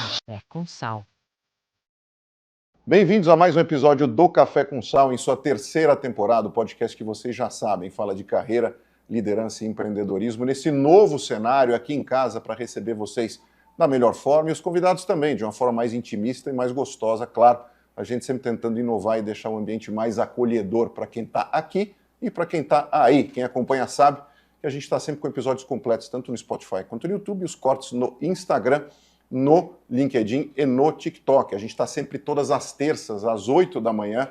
Café com Sal. Bem-vindos a mais um episódio do Café com Sal, em sua terceira temporada, o podcast que vocês já sabem, fala de carreira, liderança e empreendedorismo, nesse novo cenário aqui em casa para receber vocês da melhor forma e os convidados também, de uma forma mais intimista e mais gostosa, claro, a gente sempre tentando inovar e deixar o ambiente mais acolhedor para quem está aqui e para quem está aí. Quem acompanha sabe que a gente está sempre com episódios completos, tanto no Spotify quanto no YouTube, e os cortes no Instagram, no LinkedIn e no TikTok. A gente está sempre todas as terças, às 8 da manhã,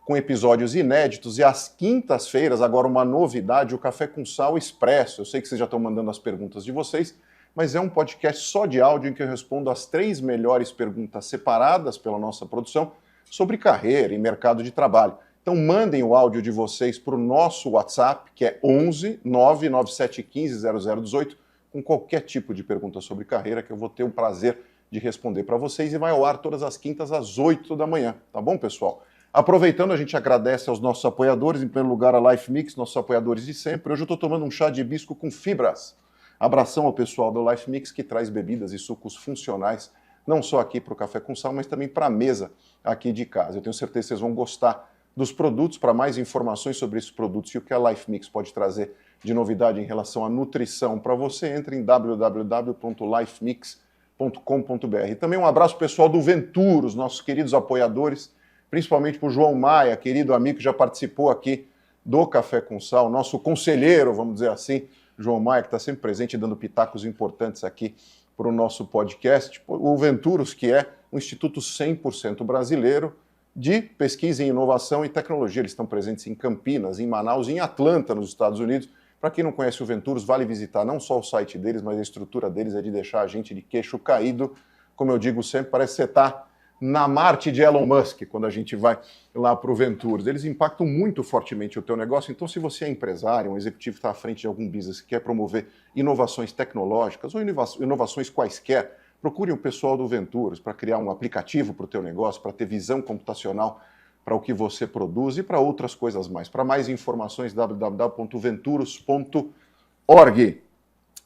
com episódios inéditos, e às quintas-feiras, agora uma novidade, o Café com Sal Expresso. Eu sei que vocês já estão mandando as perguntas de vocês, mas é um podcast só de áudio em que eu respondo as 3 melhores perguntas separadas pela nossa produção sobre carreira e mercado de trabalho. Então mandem o áudio de vocês para o nosso WhatsApp, que é 11 99715 0018, com qualquer tipo de pergunta sobre carreira, que eu vou ter o prazer de responder para vocês, e vai ao ar todas as quintas às 8 da manhã, tá bom, pessoal? Aproveitando, a gente agradece aos nossos apoiadores, em primeiro lugar a Life Mix, nossos apoiadores de sempre. Hoje eu estou tomando um chá de hibisco com fibras. Abração ao pessoal do Life Mix, que traz bebidas e sucos funcionais, não só aqui para o Café com Sal, mas também para a mesa aqui de casa. Eu tenho certeza que vocês vão gostar dos produtos. Para mais informações sobre esses produtos e o que a Life Mix pode trazer de novidade em relação à nutrição para você, entre em www.lifemix.com.br. E também um abraço pessoal do Venturos, nossos queridos apoiadores, principalmente para o João Maia, querido amigo que já participou aqui do Café com Sal, nosso conselheiro, vamos dizer assim, João Maia, que está sempre presente dando pitacos importantes aqui para o nosso podcast. O Venturos, que é um instituto 100% brasileiro de pesquisa em inovação e tecnologia. Eles estão presentes em Campinas, em Manaus e em Atlanta, nos Estados Unidos. Para quem não conhece o Venturos, vale visitar não só o site deles, mas a estrutura deles é de deixar a gente de queixo caído. Como eu digo sempre, parece que você está na Marte de Elon Musk, quando a gente vai lá para o Venturos. Eles impactam muito fortemente o teu negócio, então se você é empresário, um executivo que está à frente de algum business que quer promover inovações tecnológicas ou inovações quaisquer, procure o pessoal do Venturos para criar um aplicativo para o teu negócio, para ter visão computacional para o que você produz e para outras coisas mais. Para mais informações, www.venturos.org.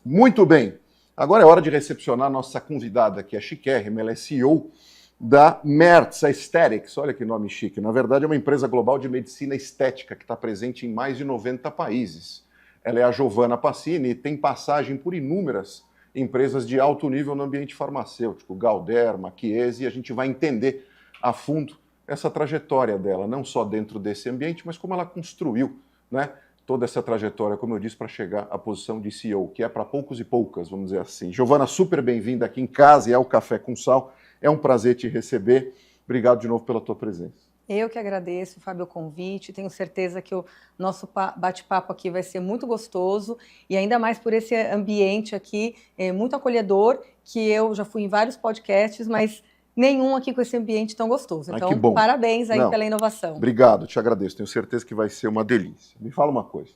Muito bem, agora é hora de recepcionar a nossa convidada, que é chiquérrima, ela é CEO da Merz Aesthetics. Olha que nome chique. Na verdade, é uma empresa global de medicina estética que está presente em mais de 90 países. Ela é a Giovanna Passini e tem passagem por inúmeras empresas de alto nível no ambiente farmacêutico, Galderma, Chiesi, e a gente vai entender a fundo essa trajetória dela, não só dentro desse ambiente, mas como ela construiu, né, toda essa trajetória, como eu disse, para chegar à posição de CEO, que é para poucos e poucas, vamos dizer assim. Giovanna, super bem-vinda aqui em casa e ao Café com Sal. É um prazer te receber. Obrigado de novo pela tua presença. Eu que agradeço, Fábio, o convite. Tenho certeza que o nosso bate-papo aqui vai ser muito gostoso e ainda mais por esse ambiente aqui muito acolhedor, que eu já fui em vários podcasts, mas nenhum aqui com esse ambiente tão gostoso. Então, parabéns aí pela inovação. Obrigado, te agradeço. Tenho certeza que vai ser uma delícia. Me fala uma coisa.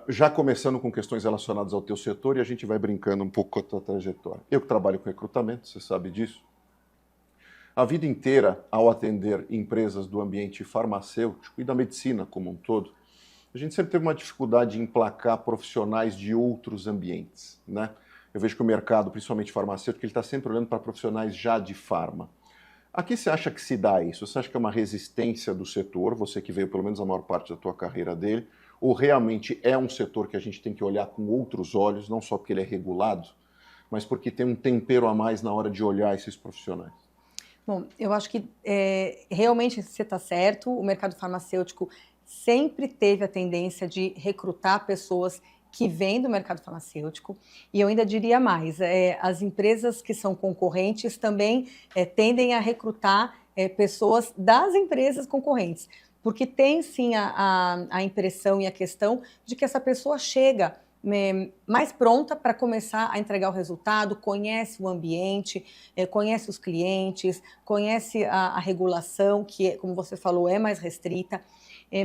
Já começando com questões relacionadas ao teu setor, e a gente vai brincando um pouco com a tua trajetória. Eu que trabalho com recrutamento, você sabe disso. A vida inteira, ao atender empresas do ambiente farmacêutico e da medicina como um todo, a gente sempre teve uma dificuldade em emplacar profissionais de outros ambientes, né? Eu vejo que o mercado, principalmente farmacêutico, ele está sempre olhando para profissionais já de farma. A que você acha que se dá isso? Você acha que é uma resistência do setor, você que veio pelo menos a maior parte da tua carreira dele, ou realmente é um setor que a gente tem que olhar com outros olhos, não só porque ele é regulado, mas porque tem um tempero a mais na hora de olhar esses profissionais? Bom, eu acho que realmente você está certo, o mercado farmacêutico sempre teve a tendência de recrutar pessoas que vêm do mercado farmacêutico, e eu ainda diria mais, as empresas que são concorrentes também tendem a recrutar pessoas das empresas concorrentes, porque tem sim a impressão e a questão de que essa pessoa chega mais pronta para começar a entregar o resultado, conhece o ambiente, conhece os clientes, conhece a regulação, que, como você falou, é mais restrita.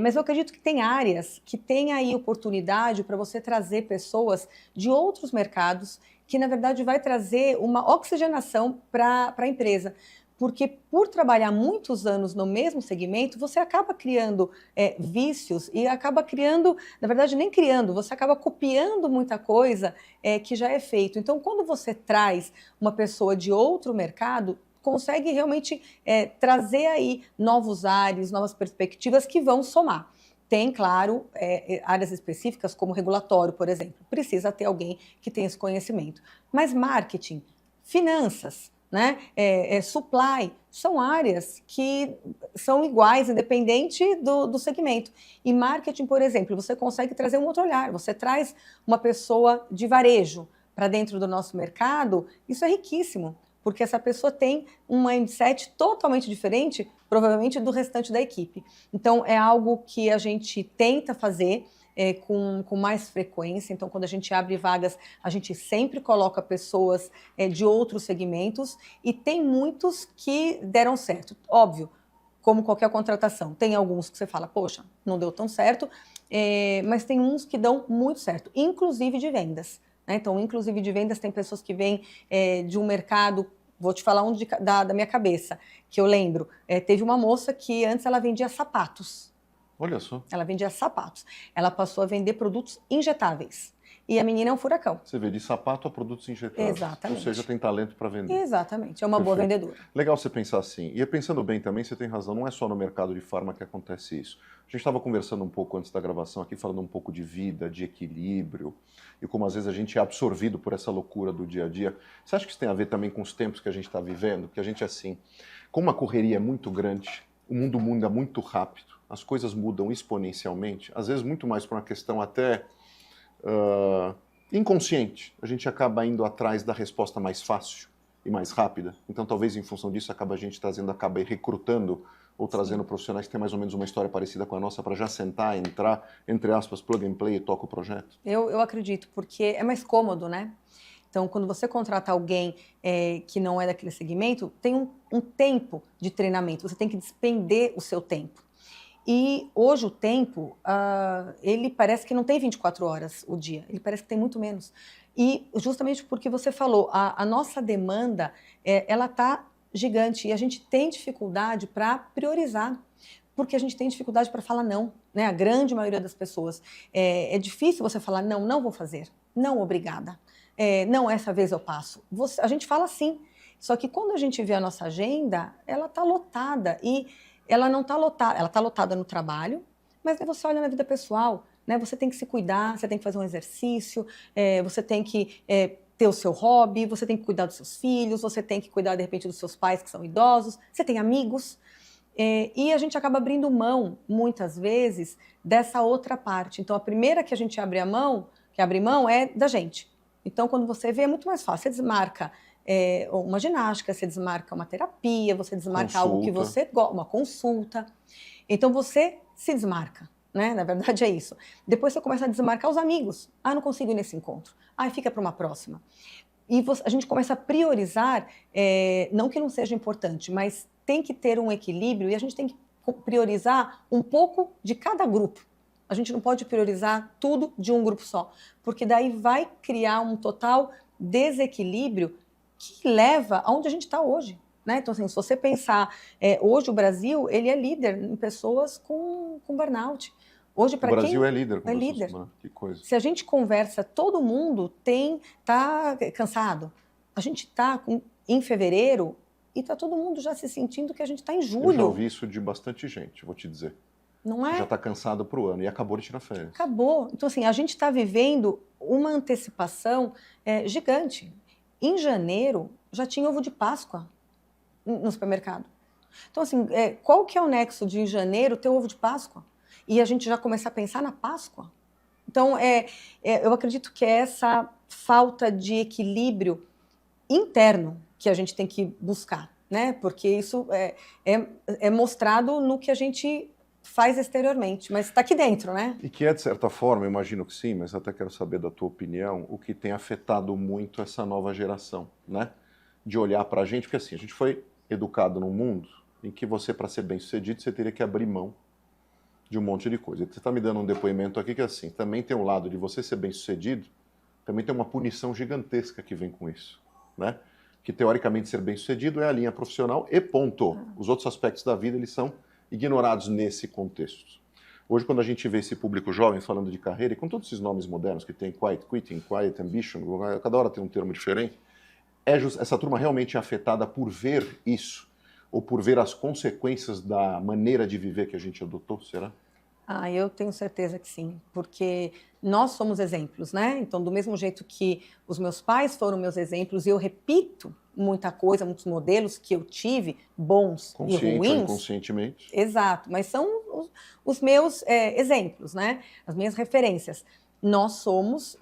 Mas eu acredito que tem áreas que tem aí oportunidade para você trazer pessoas de outros mercados que, na verdade, vai trazer uma oxigenação para a empresa. porque por trabalhar muitos anos no mesmo segmento, você acaba criando vícios e acaba criando, na verdade nem criando, você acaba copiando muita coisa que já é feito. Então, quando você traz uma pessoa de outro mercado, consegue realmente trazer aí novos ares, novas perspectivas que vão somar. Tem, claro, áreas específicas, como regulatório, por exemplo. Precisa ter alguém que tenha esse conhecimento. Mas marketing, finanças, né? Supply, são áreas que são iguais, independente do segmento. E marketing, por exemplo, você consegue trazer um outro olhar. Você traz uma pessoa de varejo para dentro do nosso mercado, isso é riquíssimo, porque essa pessoa tem um mindset totalmente diferente, provavelmente, do restante da equipe. Então, é algo que a gente tenta fazer com mais frequência. Então, quando a gente abre vagas, a gente sempre coloca pessoas de outros segmentos e tem muitos que deram certo. Óbvio, como qualquer contratação, tem alguns que você fala, poxa, não deu tão certo, mas tem uns que dão muito certo, inclusive de vendas. Então, inclusive de vendas, tem pessoas que vêm de um mercado, vou te falar da minha cabeça, que eu lembro. Teve uma moça que antes ela vendia sapatos. Olha só. Ela vendia sapatos. Ela passou a vender produtos injetáveis. E a menina é um furacão. Você vê de sapato a produtos injetáveis. Exatamente. Ou seja, tem talento para vender. Exatamente, é uma boa vendedora. Legal você pensar assim. E pensando bem também, você tem razão, não é só no mercado de farma que acontece isso. A gente estava conversando um pouco antes da gravação aqui, falando um pouco de vida, de equilíbrio, e como às vezes a gente é absorvido por essa loucura do dia a dia. Você acha que isso tem a ver também com os tempos que a gente está vivendo? Que a gente, assim, como a correria é muito grande, o mundo muda muito rápido, as coisas mudam exponencialmente, às vezes muito mais por uma questão até inconsciente. A gente acaba indo atrás da resposta mais fácil e mais rápida. Então, talvez em função disso, acaba recrutando ou trazendo profissionais que têm mais ou menos uma história parecida com a nossa para já sentar, entrar, entre aspas, plug and play e toca o projeto. Eu acredito, porque é mais cômodo, né? Então, quando você contrata alguém que não é daquele segmento, tem um tempo de treinamento, você tem que despender o seu tempo. E hoje o tempo, ele parece que não tem 24 horas o dia, ele parece que tem muito menos. E justamente porque você falou, a nossa demanda, ela está gigante e a gente tem dificuldade para priorizar, porque a gente tem dificuldade para falar não, né? A grande maioria das pessoas. É difícil você falar não, não vou fazer, não, obrigada, não, essa vez eu passo. A gente fala sim, só que quando a gente vê a nossa agenda, ela está lotada e ela não está lotada, ela está lotada no trabalho, mas você olha na vida pessoal, né? Você tem que se cuidar, você tem que fazer um exercício, você tem que ter o seu hobby, você tem que cuidar dos seus filhos, você tem que cuidar, de repente, dos seus pais que são idosos, você tem amigos, e a gente acaba abrindo mão, muitas vezes, dessa outra parte. Então, a primeira que a gente abre mão é da gente. Então, quando você vê, é muito mais fácil, você desmarca uma ginástica, você desmarca uma terapia, você desmarca algo que você gosta, uma consulta. Então você se desmarca, né? Na verdade é isso. Depois você começa a desmarcar os amigos. Não consigo ir nesse encontro. Fica para uma próxima. E a gente começa a priorizar, não que não seja importante, mas tem que ter um equilíbrio e a gente tem que priorizar um pouco de cada grupo. A gente não pode priorizar tudo de um grupo só, porque daí vai criar um total desequilíbrio que leva aonde a gente está hoje, né? Então, assim, se você pensar, hoje o Brasil, ele é líder em pessoas com burnout. Hoje, o Brasil é líder. É líder. Que coisa. Se a gente conversa, todo mundo tá cansado. A gente está em fevereiro e está todo mundo já se sentindo que a gente está em julho. Eu já ouvi isso de bastante gente, vou te dizer. Não é? Já está cansado para o ano e acabou de tirar férias. Acabou. Então, assim, a gente está vivendo uma antecipação gigante. Em janeiro, já tinha ovo de Páscoa no supermercado. Então, assim, qual que é o nexo de em janeiro ter ovo de Páscoa? E a gente já começar a pensar na Páscoa? Então, eu acredito que é essa falta de equilíbrio interno que a gente tem que buscar, né? Porque isso é mostrado no que a gente faz exteriormente, mas está aqui dentro, né? E que de certa forma, eu imagino que sim, mas até quero saber da tua opinião, o que tem afetado muito essa nova geração, né? De olhar para a gente, porque assim, a gente foi educado num mundo em que você, para ser bem-sucedido, você teria que abrir mão de um monte de coisa. Você está me dando um depoimento aqui que assim, também tem um lado de você ser bem-sucedido, também tem uma punição gigantesca que vem com isso, né? que teoricamente ser bem-sucedido é a linha profissional e ponto. Os outros aspectos da vida, eles são ignorados nesse contexto. Hoje, quando a gente vê esse público jovem falando de carreira, e com todos esses nomes modernos que tem Quiet Quitting, Quiet Ambition, cada hora tem um termo diferente, essa turma realmente é afetada por ver isso, ou por ver as consequências da maneira de viver que a gente adotou, será? Eu tenho certeza que sim, porque nós somos exemplos, né? Então, do mesmo jeito que os meus pais foram meus exemplos, e eu repito muita coisa, muitos modelos que eu tive, bons e Consciente ou ruins. inconscientemente. Exato, mas são os meus exemplos, né? As minhas referências. Nós somos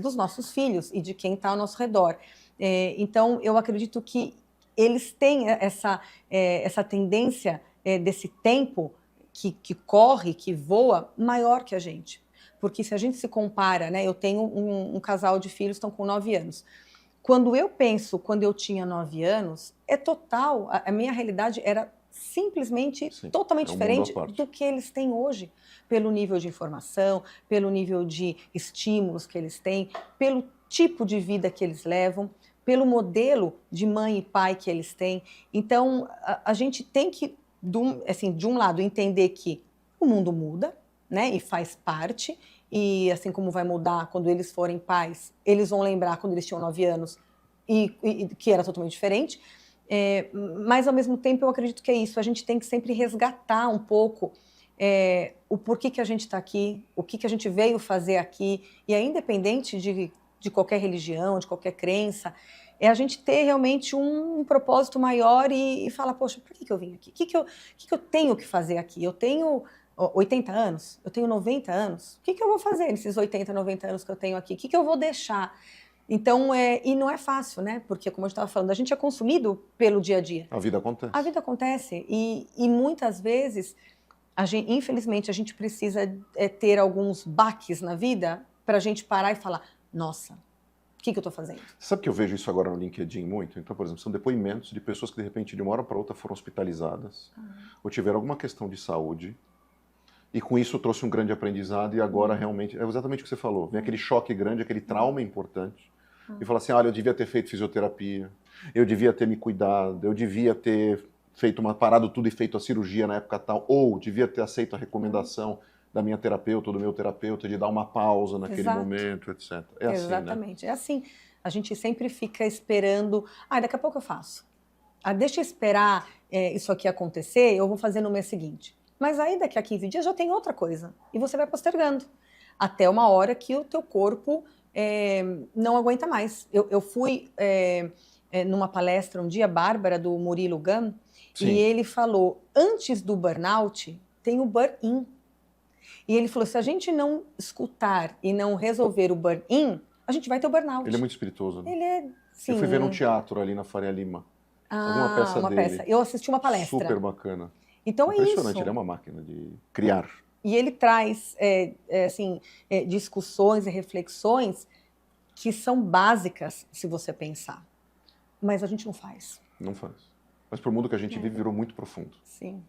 dos nossos filhos e de quem está ao nosso redor. Então, eu acredito que eles têm essa tendência desse tempo que corre, que voa, maior que a gente. Porque se a gente se compara, né? Eu tenho um casal de filhos, estão com 9 anos. Quando eu penso, quando eu tinha 9 anos, é total, a minha realidade era simplesmente totalmente diferente do que eles têm hoje. Pelo nível de informação, pelo nível de estímulos que eles têm, pelo tipo de vida que eles levam, pelo modelo de mãe e pai que eles têm. Então, a gente tem que, de um lado, entender que o mundo muda, né, e faz parte, e assim como vai mudar quando eles forem pais, eles vão lembrar quando eles tinham 9 anos, e que era totalmente diferente, mas ao mesmo tempo eu acredito que é isso, a gente tem que sempre resgatar um pouco o porquê que a gente está aqui, o que a gente veio fazer aqui, e é independente de qualquer religião, de qualquer crença, é a gente ter realmente um propósito maior e falar, poxa, por que eu vim aqui? O que eu tenho que fazer aqui? Eu tenho 80 anos, eu tenho 90 anos, o que eu vou fazer nesses 80, 90 anos que eu tenho aqui? O que eu vou deixar? Então, e não é fácil, né? Porque, como eu estava falando, a gente é consumido pelo dia a dia. A vida acontece. A vida acontece e muitas vezes, infelizmente, a gente precisa ter alguns baques na vida para a gente parar e falar, nossa, o que eu estou fazendo? Sabe que eu vejo isso agora no LinkedIn muito? Então, por exemplo, são depoimentos de pessoas que, de repente, de uma hora para outra foram hospitalizadas ou tiveram alguma questão de saúde e com isso trouxe um grande aprendizado e agora realmente, é exatamente o que você falou, vem aquele choque grande, aquele trauma importante e fala assim, olha, eu devia ter feito fisioterapia, eu devia ter me cuidado, eu devia ter parado tudo e feito a cirurgia na época tal, ou devia ter aceito a recomendação da minha terapeuta ou do meu terapeuta de dar uma pausa naquele momento, etc. É assim, exatamente, né? é assim. A gente sempre fica esperando, daqui a pouco eu faço. Deixa eu esperar isso aqui acontecer, eu vou fazer no mês seguinte. Mas aí daqui a 15 dias já tem outra coisa. E você vai postergando. Até uma hora que o teu corpo não aguenta mais. Eu fui numa palestra um dia, Bárbara, do Murilo Gun, e ele falou, antes do burnout, tem o burn-in. E ele falou, se a gente não escutar e não resolver o burn-in, a gente vai ter o burnout. Ele é muito espirituoso, né? Ele é, sim. Eu fui ver num teatro ali na Faria Lima. Alguma peça uma dele. peça. Eu assisti uma palestra. Super bacana. Então é impressionante, isso. ele é uma máquina de criar. E ele traz discussões e reflexões que são básicas, se você pensar. Mas a gente não faz. Não faz. Mas pro mundo que a gente vive virou muito profundo. Sim.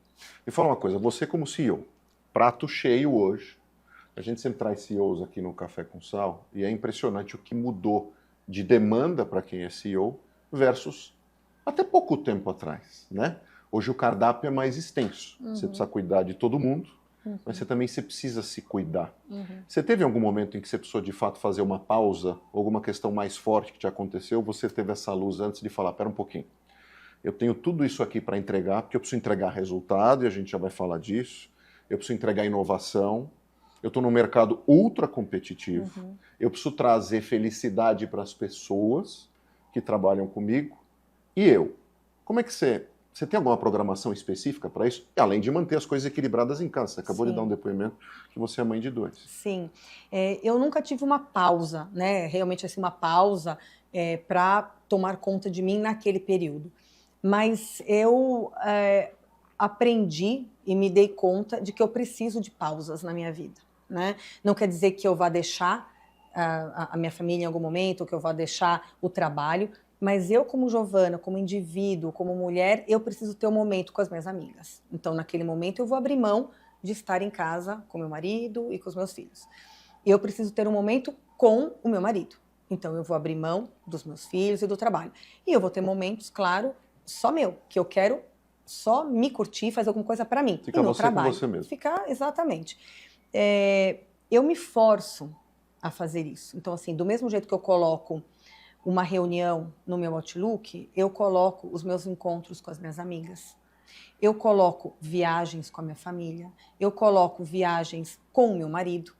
E fala uma coisa, você como CEO, prato cheio hoje, a gente sempre traz CEOs aqui no Café com Sal, e é impressionante o que mudou de demanda para quem é CEO versus até pouco tempo atrás, né? Hoje o cardápio é mais extenso. Você precisa cuidar de todo mundo, mas você também precisa se cuidar. Você teve algum momento em que você precisou de fato fazer uma pausa, alguma questão mais forte que te aconteceu, você teve essa luz antes de falar, pera um pouquinho, eu tenho tudo isso aqui para entregar, porque eu preciso entregar resultado, e a gente já vai falar disso, eu preciso entregar inovação, eu estou num mercado ultra competitivo, eu preciso trazer felicidade para as pessoas que trabalham comigo, e eu? Como é que você tem alguma programação específica para isso? Além de manter as coisas equilibradas em casa. Você acabou de dar um depoimento que você é mãe de 2. Sim. Eu nunca tive uma pausa, né? Realmente assim, uma pausa para tomar conta de mim naquele período. Mas eu aprendi e me dei conta de que eu preciso de pausas na minha vida, né? Não quer dizer que eu vá deixar a minha família em algum momento, ou que eu vá deixar o trabalho, mas eu, como Giovana, como indivíduo, como mulher, eu preciso ter um momento com as minhas amigas. Então, naquele momento, eu vou abrir mão de estar em casa com meu marido e com os meus filhos. Eu preciso ter um momento com o meu marido. Então eu vou abrir mão dos meus filhos e do trabalho. E eu vou ter momentos, claro, só meu, que eu quero só me curtir, fazer alguma coisa para mim. Fica e no você trabalho. com você mesmo. Ficar, exatamente. Eu me forço a fazer isso. Então, assim, do mesmo jeito que eu coloco uma reunião no meu Outlook, eu coloco os meus encontros com as minhas amigas. Eu coloco viagens com a minha família. Eu coloco viagens com o meu marido.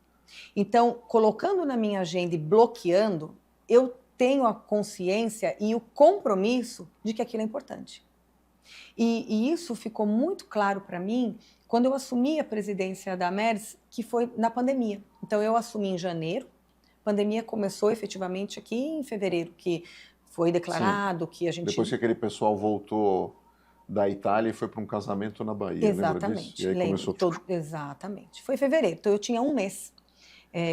Então, colocando na minha agenda e bloqueando, eu tenho a consciência e o compromisso de que aquilo é importante. E isso ficou muito claro para mim quando eu assumi a presidência da MERS, que foi na pandemia. Então, eu assumi em janeiro, a pandemia começou efetivamente aqui em fevereiro, que foi declarado. Sim. Que a gente... Depois que aquele pessoal voltou da Itália e foi para um casamento na Bahia, exatamente, lembra disso? E aí começou... Exatamente, foi em fevereiro, então eu tinha um mês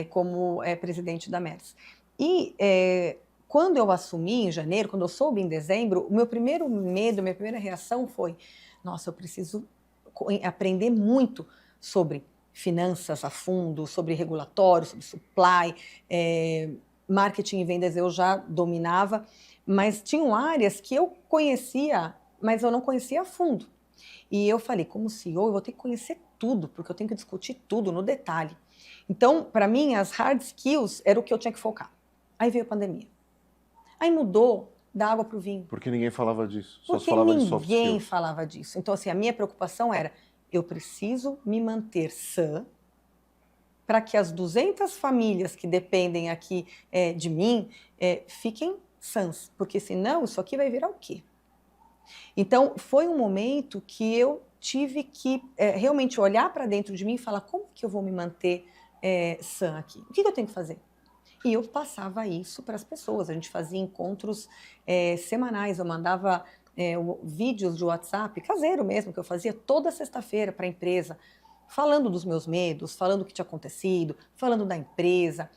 como presidente da MERS. E quando eu assumi em janeiro, quando eu soube em dezembro, o meu primeiro medo, minha primeira reação foi: nossa, eu preciso aprender muito sobre finanças a fundo, sobre regulatório, sobre supply, marketing e vendas eu já dominava, mas tinham áreas que eu conhecia, mas eu não conhecia a fundo. E eu falei, como CEO, eu vou ter que conhecer tudo, porque eu tenho que discutir tudo no detalhe. Então, para mim, as hard skills era o que eu tinha que focar. Aí veio a pandemia. Aí mudou da água para o vinho. Porque ninguém falava disso. Só se falava de soft skills. Ninguém falava disso. Então, assim, a minha preocupação era, eu preciso me manter sã para que as 200 famílias que dependem aqui de mim fiquem sãs. Porque senão, isso aqui vai virar o quê? Então, foi um momento que eu tive que realmente olhar para dentro de mim e falar, como que eu vou me manter sã aqui? O que eu tenho que fazer? E eu passava isso para as pessoas. A gente fazia encontros semanais, eu mandava vídeos de WhatsApp, caseiro mesmo, que eu fazia toda sexta-feira para a empresa, falando dos meus medos, falando o que tinha acontecido, falando da empresa,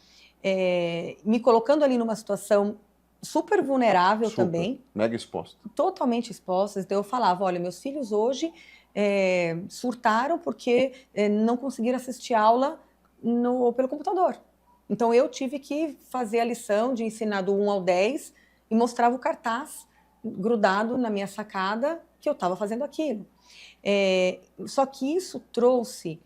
me colocando ali numa situação super vulnerável também. Mega exposta. Totalmente exposta. Então eu falava, olha, meus filhos hoje surtaram porque não conseguiram assistir aula pelo computador. Então eu tive que fazer a lição de ensinar do 1 ao 10 e mostrava o cartaz grudado na minha sacada que eu estava fazendo aquilo. Só que isso trouxe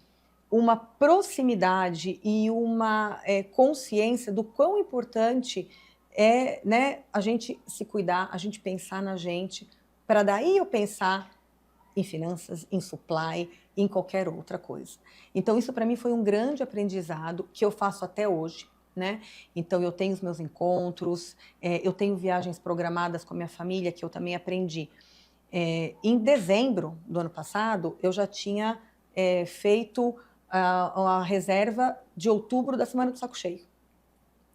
uma proximidade e uma consciência do quão importante né, a gente se cuidar, a gente pensar na gente, para daí eu pensar em finanças, em supply, em qualquer outra coisa. Então isso para mim foi um grande aprendizado que eu faço até hoje, né? Então eu tenho os meus encontros, eu tenho viagens programadas com a minha família que eu também aprendi. Em dezembro do ano passado eu já tinha feito a reserva de outubro da Semana do Saco Cheio.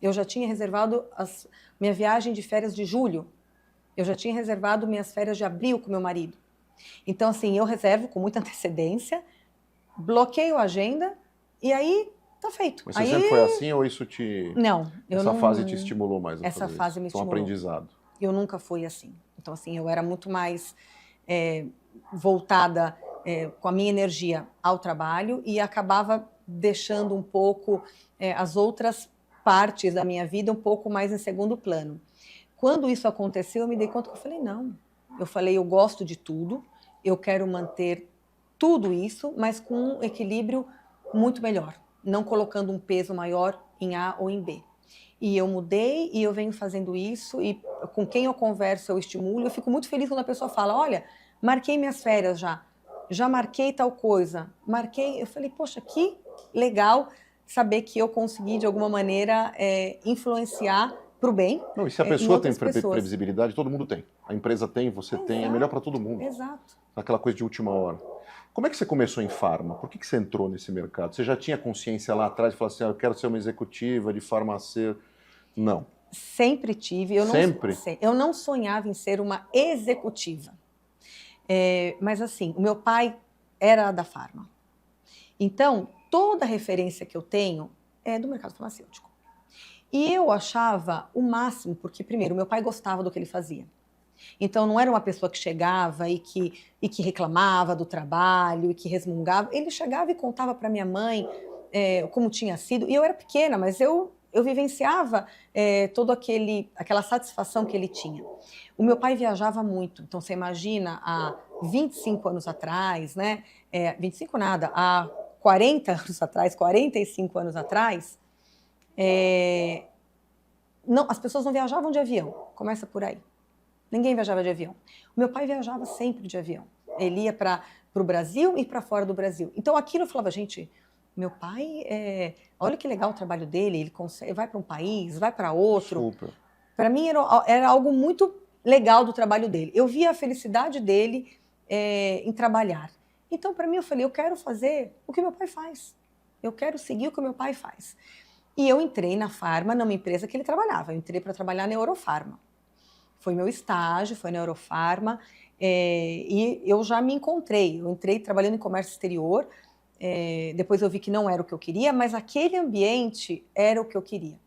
Eu já tinha reservado minha viagem de férias de julho. Eu já tinha reservado minhas férias de abril com meu marido. Então, assim, eu reservo com muita antecedência, bloqueio a agenda e aí tá feito. Mas você sempre foi assim ou isso te... Não. Essa fase te estimulou mais a fazer isso? Essa fase me estimulou. Um aprendizado. Eu nunca fui assim. Então, assim, eu era muito mais voltada com a minha energia ao trabalho e acabava deixando um pouco as outras partes da minha vida um pouco mais em segundo plano. Quando isso aconteceu, eu me dei conta que eu falei, não. Eu falei, eu gosto de tudo, eu quero manter tudo isso, mas com um equilíbrio muito melhor, não colocando um peso maior em A ou em B. E eu mudei e eu venho fazendo isso e com quem eu converso eu estimulo. Eu fico muito feliz quando a pessoa fala, olha, marquei minhas férias já marquei tal coisa, marquei. Eu falei, poxa, que legal saber que eu consegui de alguma maneira influenciar para o bem. Não, e se a pessoa tem previsibilidade, todo mundo tem. A empresa tem, você tem, é melhor para todo mundo. Exato. Aquela coisa de última hora. Como é que você começou em farma? Por que você entrou nesse mercado? Você já tinha consciência lá atrás de falar assim, eu quero ser uma executiva de farmacêutica? Não. Sempre tive. Eu não sonhava em ser uma executiva. Mas assim, o meu pai era da farma. Então, toda a referência que eu tenho é do mercado farmacêutico. E eu achava o máximo, porque primeiro, meu pai gostava do que ele fazia. Então, não era uma pessoa que chegava e que reclamava do trabalho e que resmungava. Ele chegava e contava para minha mãe como tinha sido. E eu era pequena, mas eu eu vivenciava toda aquela satisfação que ele tinha. O meu pai viajava muito, então você imagina, há 25 anos atrás, né? 25 nada, há 40 anos atrás, 45 anos atrás, não, as pessoas não viajavam de avião, começa por aí. Ninguém viajava de avião. O meu pai viajava sempre de avião. Ele ia para o Brasil e para fora do Brasil. Então aquilo eu falava, gente, meu pai, olha que legal o trabalho dele, ele vai para um país, vai para outro. Para mim era algo muito legal do trabalho dele. Eu via a felicidade dele em trabalhar. Então para mim eu falei, eu quero fazer o que meu pai faz. Eu quero seguir o que meu pai faz. E eu entrei na Pharma, numa empresa que ele trabalhava. Eu entrei para trabalhar na Eurofarma. Foi meu estágio, foi na Eurofarma, e eu já me encontrei. Eu entrei trabalhando em comércio exterior, depois eu vi que não era o que eu queria, mas aquele ambiente era o que eu queria.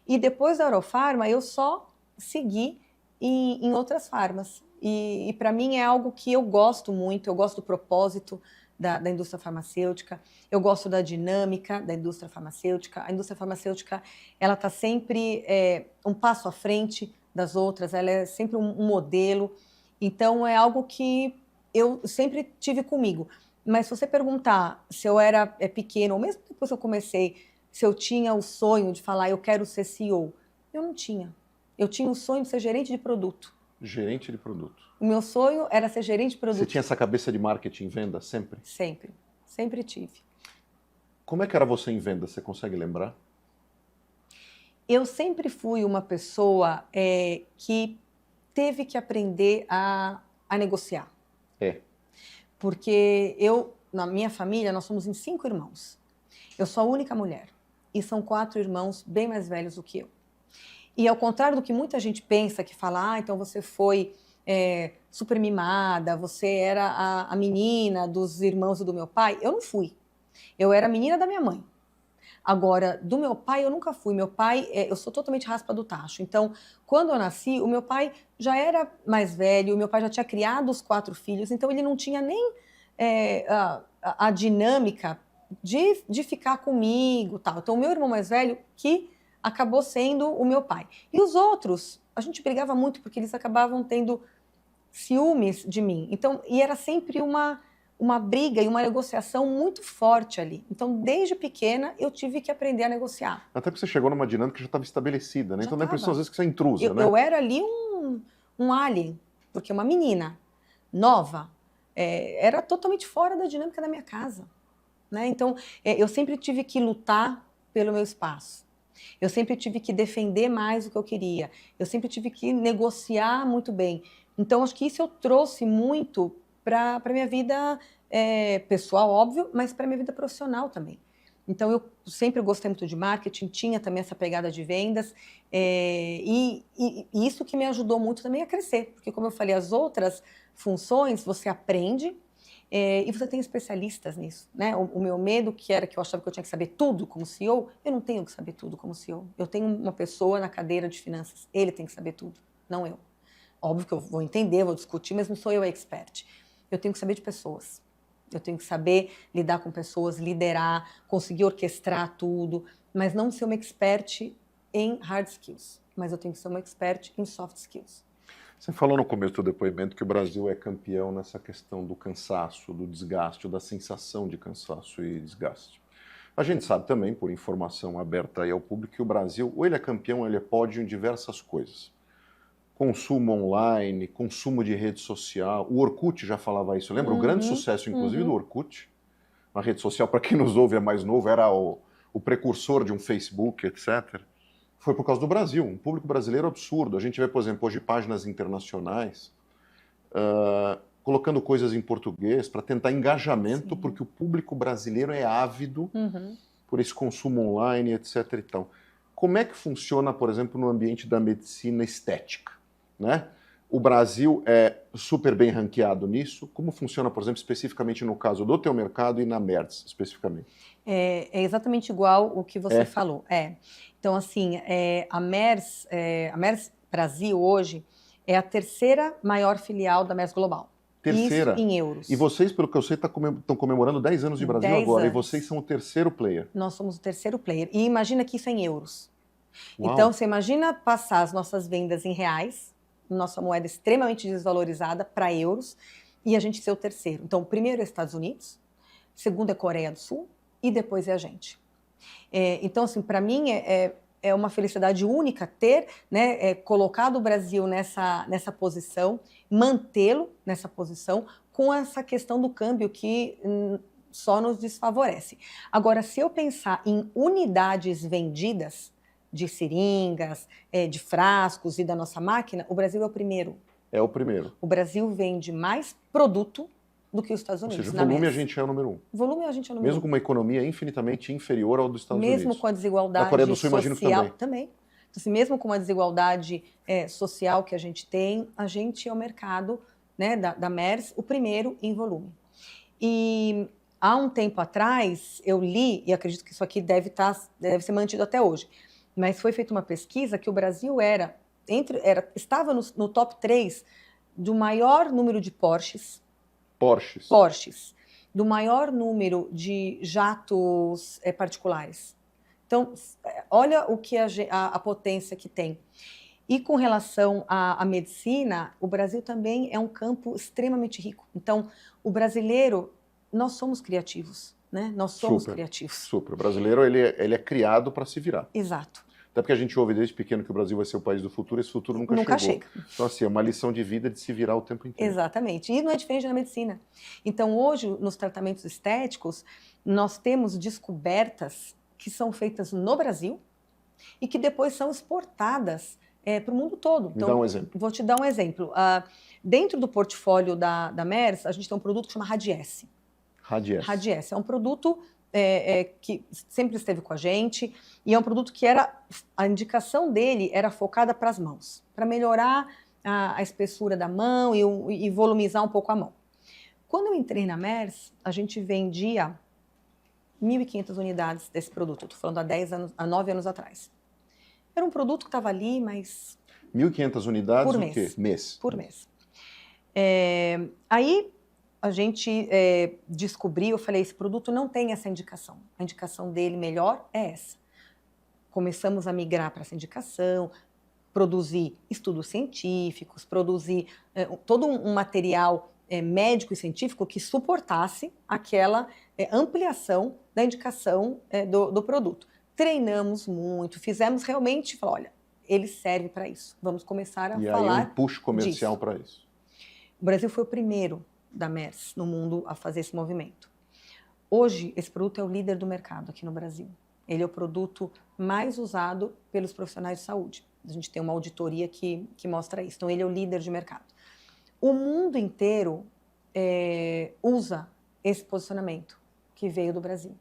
E depois da Eurofarma, eu só segui em outras farmas. E para mim é algo que eu gosto muito, eu gosto do propósito da indústria farmacêutica, eu gosto da dinâmica da indústria farmacêutica. A indústria farmacêutica, ela está sempre um passo à frente das outras, ela é sempre um modelo, então é algo que eu sempre tive comigo. Mas se você perguntar se eu era pequeno, ou mesmo depois que eu comecei, se eu tinha o sonho de falar, eu quero ser CEO, eu não tinha. Eu tinha o sonho de ser gerente de produto. Gerente de produto. O meu sonho era ser gerente de produto. Você tinha essa cabeça de marketing e venda sempre? Sempre, sempre tive. Como é que era você em venda, você consegue lembrar? Eu sempre fui uma pessoa que teve que aprender a negociar. Porque na minha família, nós somos em 5 irmãos. Eu sou a única mulher. E são 4 irmãos bem mais velhos do que eu. E ao contrário do que muita gente pensa, que fala, então você foi super mimada, você era a menina dos irmãos do meu pai, eu não fui. Eu era a menina da minha mãe. Agora, do meu pai, eu nunca fui. Meu pai, eu sou totalmente raspa do tacho. Então, quando eu nasci, o meu pai já era mais velho, o meu pai já tinha criado os 4 filhos, então ele não tinha nem a dinâmica de ficar comigo, tal. Então, o meu irmão mais velho, que acabou sendo o meu pai. E os outros, a gente brigava muito, porque eles acabavam tendo ciúmes de mim. Então, e era sempre uma briga e uma negociação muito forte ali. Então, desde pequena, eu tive que aprender a negociar. Até porque você chegou numa dinâmica que já estava estabelecida, né? Então dá a impressão, às vezes, que você é intrusa, né? Eu era ali um alien, porque uma menina nova era totalmente fora da dinâmica da minha casa, né? Então, eu sempre tive que lutar pelo meu espaço. Eu sempre tive que defender mais o que eu queria. Eu sempre tive que negociar muito bem. Então, acho que isso eu trouxe muito para a minha vida pessoal, óbvio, mas para a minha vida profissional também. Então, eu sempre gostei muito de marketing, tinha também essa pegada de vendas, e isso que me ajudou muito também a crescer, porque, como eu falei, as outras funções você aprende e você tem especialistas nisso, né? O meu medo, que era que eu achava que eu tinha que saber tudo como CEO, eu não tenho que saber tudo como CEO. Eu tenho uma pessoa na cadeira de finanças, ele tem que saber tudo, não eu. Óbvio que eu vou entender, vou discutir, mas não sou eu a expert. Eu tenho que saber de pessoas. Eu tenho que saber lidar com pessoas, liderar, conseguir orquestrar tudo, mas não ser uma expert em hard skills, mas eu tenho que ser uma expert em soft skills. Você falou no começo do depoimento que o Brasil é campeão nessa questão do cansaço, do desgaste, ou da sensação de cansaço e desgaste. A gente sabe também, por informação aberta aí ao público, que o Brasil, ou ele é campeão, ou ele é pódio em diversas coisas. Consumo online, consumo de rede social. O Orkut já falava isso. Lembra o grande sucesso, inclusive, do Orkut? Uma rede social, para quem nos ouve é mais novo, era o precursor de um Facebook, etc. Foi por causa do Brasil, um público brasileiro absurdo. A gente vê, por exemplo, hoje páginas internacionais colocando coisas em português para tentar engajamento, porque o público brasileiro é ávido por esse consumo online, etc. Então, como é que funciona, por exemplo, no ambiente da medicina estética, né? O Brasil é super bem ranqueado nisso. Como funciona, por exemplo, especificamente no caso do teu mercado e na Merz, especificamente? É exatamente igual o que você falou. Então, assim, a Merz Brasil hoje é a 3ª maior filial da Merz Global. Terceira? Isso em euros. E vocês, pelo que eu sei, estão comemorando 10 anos de Brasil 10 agora. anos. E vocês são o 3º player. Nós somos o 3º player. E imagina que isso é em euros. Uau. Então, você imagina passar as nossas vendas em reais, nossa moeda extremamente desvalorizada para euros, e a gente ser o terceiro. Então, o primeiro é Estados Unidos, o segundo é Coreia do Sul, e depois é a gente. Então, assim, para mim é uma felicidade única ter, né, colocado o Brasil nessa posição, mantê-lo nessa posição, com essa questão do câmbio que só nos desfavorece. Agora, se eu pensar em unidades vendidas, de seringas, de frascos e da nossa máquina, o Brasil é o primeiro. É o primeiro. O Brasil vende mais produto do que os Estados Unidos. Ou seja, volume a gente é o número 1. Volume a gente é o número 1. Mesmo com uma economia infinitamente inferior ao dos Estados Unidos. Mesmo com a desigualdade Na Coreia do Sul, imagino que também. Então, assim, mesmo com a desigualdade social que a gente é o mercado, né, da MERS, o primeiro em volume. E há um tempo atrás, eu li, e acredito que isso aqui deve ser mantido até hoje, mas foi feita uma pesquisa que o Brasil estava no top 3 do maior número de Porsches, do maior número de jatos particulares. Então, olha o que a potência que tem. E com relação à medicina, o Brasil também é um campo extremamente rico. Então, o brasileiro, nós somos criativos, né? Nós somos criativos. Super. O brasileiro, ele é criado para se virar. Exato. Até porque a gente ouve desde pequeno que o Brasil vai ser o país do futuro, esse futuro nunca chegou. Então, assim, é uma lição de vida de se virar o tempo inteiro. Exatamente. E não é diferente na medicina. Então, hoje, nos tratamentos estéticos, nós temos descobertas que são feitas no Brasil e que depois são exportadas para o mundo todo. Então, me dá um exemplo. Vou te dar um exemplo. Dentro do portfólio da MERS, a gente tem um produto que chama Radiesse. Radiesse é um produto que sempre esteve com a gente, e é um produto que a indicação dele era focada para as mãos, para melhorar a espessura da mão e volumizar um pouco a mão. Quando eu entrei na MERS, a gente vendia 1.500 unidades desse produto, estou falando há 9 anos atrás. Era um produto que estava ali, mas... 1.500 unidades por o mês. quê? Mês. Por mês. Aí a gente descobriu, eu falei, esse produto não tem essa indicação. A indicação dele melhor é essa. Começamos a migrar para essa indicação, produzir estudos científicos, produzir todo um material médico e científico que suportasse aquela ampliação da indicação do produto. Treinamos muito, fizemos realmente, olha, ele serve para isso. Vamos começar a falar E aí um push comercial para isso. O Brasil foi o primeiro da MERS no mundo a fazer esse movimento. Hoje, esse produto é o líder do mercado aqui no Brasil. Ele é o produto mais usado pelos profissionais de saúde. A gente tem uma auditoria que mostra isso. Então, ele é o líder de mercado. O mundo inteiro usa esse posicionamento que veio do Brasil.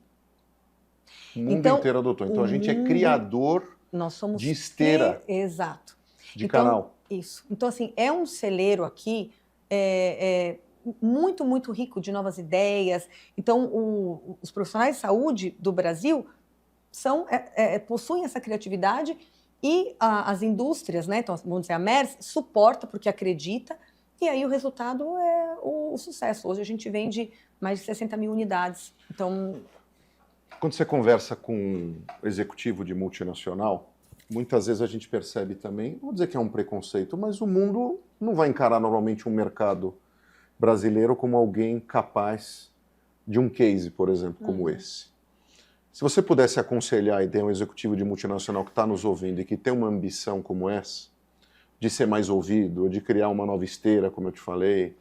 O mundo inteiro adotou. Então, a gente é criador de esteira. Exato. De canal. Isso. Então, assim, é um celeiro aqui muito, muito rico de novas ideias. Então, os profissionais de saúde do Brasil possuem essa criatividade e as indústrias, né, então, vamos dizer, a MERS suporta porque acredita, e aí o resultado é o sucesso. Hoje a gente vende mais de 60 mil unidades. Então, quando você conversa com um executivo de multinacional, muitas vezes a gente percebe também, não vou dizer que é um preconceito, mas o mundo não vai encarar normalmente um mercado brasileiro como alguém capaz de um case, por exemplo, como esse. Se você pudesse aconselhar e ter um executivo de multinacional que está nos ouvindo e que tem uma ambição como essa, de ser mais ouvido, ou de criar uma nova esteira, como eu te falei,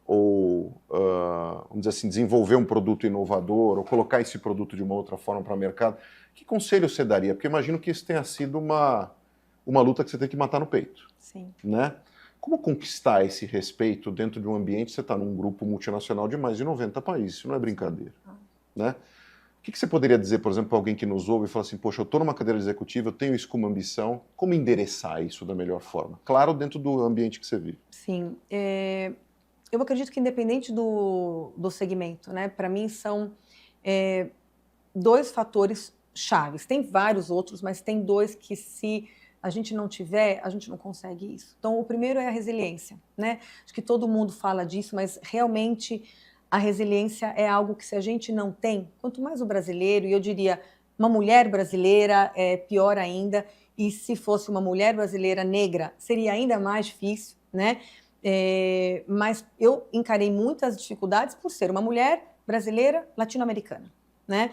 ou, vamos dizer assim, desenvolver um produto inovador, ou colocar esse produto de uma outra forma para o mercado, que conselho você daria? Porque eu imagino que isso tenha sido uma luta que você tem que matar no peito. Sim. Né? Como conquistar esse respeito dentro de um ambiente, você está num grupo multinacional de mais de 90 países, isso não é brincadeira. Né? O que você poderia dizer, por exemplo, para alguém que nos ouve e fala assim, poxa, eu estou numa cadeira executiva, eu tenho isso como ambição, como endereçar isso da melhor forma? Claro, dentro do ambiente que você vive. Sim. Eu acredito que independente do segmento, né, para mim são 2 fatores chaves. Tem vários outros, mas tem 2 que se a gente não tiver, a gente não consegue isso. Então, o primeiro é a resiliência, né? Acho que todo mundo fala disso, mas realmente a resiliência é algo que se a gente não tem, quanto mais o brasileiro, e eu diria uma mulher brasileira, pior ainda, e se fosse uma mulher brasileira negra, seria ainda mais difícil, né? Mas eu encarei muitas dificuldades por ser uma mulher brasileira latino-americana, né?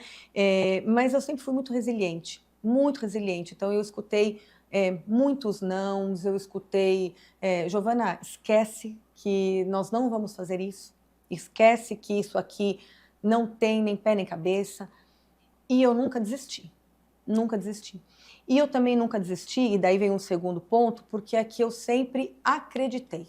Mas eu sempre fui muito resiliente, muito resiliente. Então eu escutei muitos nãos, eu escutei, Giovana, esquece que nós não vamos fazer isso, esquece que isso aqui não tem nem pé nem cabeça. E eu nunca desisti, nunca desisti. E eu também nunca desisti, e daí vem um segundo ponto, porque é que eu sempre acreditei.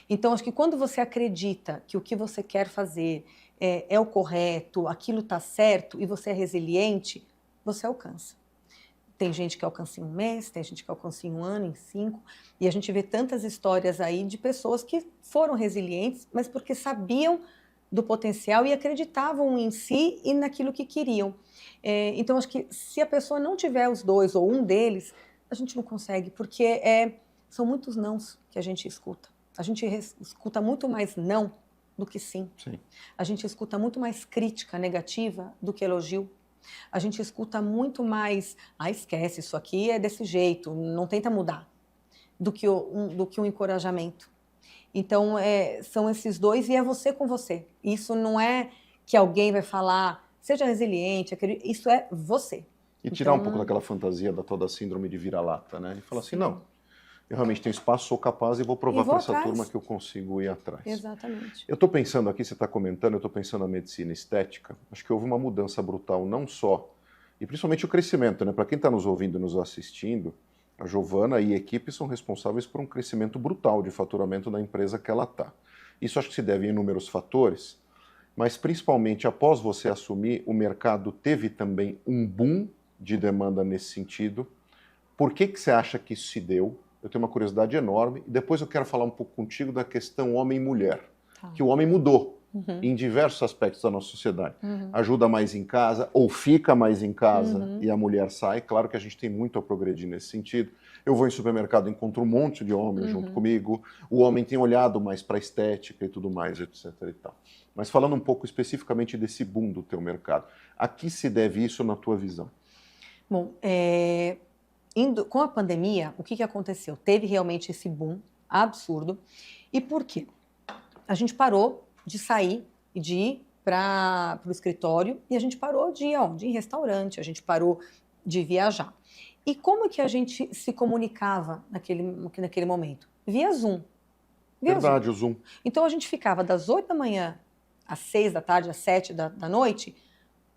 Então, acho que quando você acredita que o que você quer fazer é o correto, aquilo está certo, e você é resiliente, você alcança. Tem gente que alcança em um mês, tem gente que alcança em um ano, em 5, e a gente vê tantas histórias aí de pessoas que foram resilientes, mas porque sabiam do potencial e acreditavam em si e naquilo que queriam. Então, acho que se a pessoa não tiver os dois ou um deles, a gente não consegue, porque são muitos nãos que a gente escuta. A gente escuta muito mais não do que sim. Sim. A gente escuta muito mais crítica negativa do que elogio. A gente escuta muito mais, esquece, isso aqui é desse jeito, não tenta mudar, do que um encorajamento. Então, são esses dois, e é você com você. Isso não é que alguém vai falar, seja resiliente, isso é você. E tirar um pouco daquela fantasia da toda síndrome de vira-lata, né? E falar assim, não, eu realmente tenho espaço, sou capaz e vou provar para essa turma que eu consigo ir atrás. Exatamente. Eu estou pensando aqui, você está comentando, eu estou pensando na medicina estética, acho que houve uma mudança brutal, não só, e principalmente o crescimento, né? Para quem está nos ouvindo e nos assistindo, a Giovana e a equipe são responsáveis por um crescimento brutal de faturamento da empresa que ela está. Isso acho que se deve a inúmeros fatores, mas principalmente após você assumir, o mercado teve também um boom de demanda nesse sentido. Por que você acha que isso se deu? Eu tenho uma curiosidade enorme. E depois eu quero falar um pouco contigo da questão homem e mulher. Tá. Que o homem mudou em diversos aspectos da nossa sociedade. Ajuda mais em casa, ou fica mais em casa, e a mulher sai. Claro que a gente tem muito a progredir nesse sentido. Eu vou em supermercado, encontro um monte de homens junto comigo. O homem tem olhado mais para a estética e tudo mais, etc. e tal. Mas falando um pouco especificamente desse boom do teu mercado, a que se deve isso na tua visão? Bom, com a pandemia, o que aconteceu? Teve realmente esse boom absurdo. E por quê? A gente parou de sair e de ir para o escritório, e a gente parou de ir aonde? Em restaurante, a gente parou de viajar. E como que a gente se comunicava naquele momento? Via Zoom. Verdade, o Zoom. Então a gente ficava das 8 da manhã às 6 da tarde, às 7 da noite,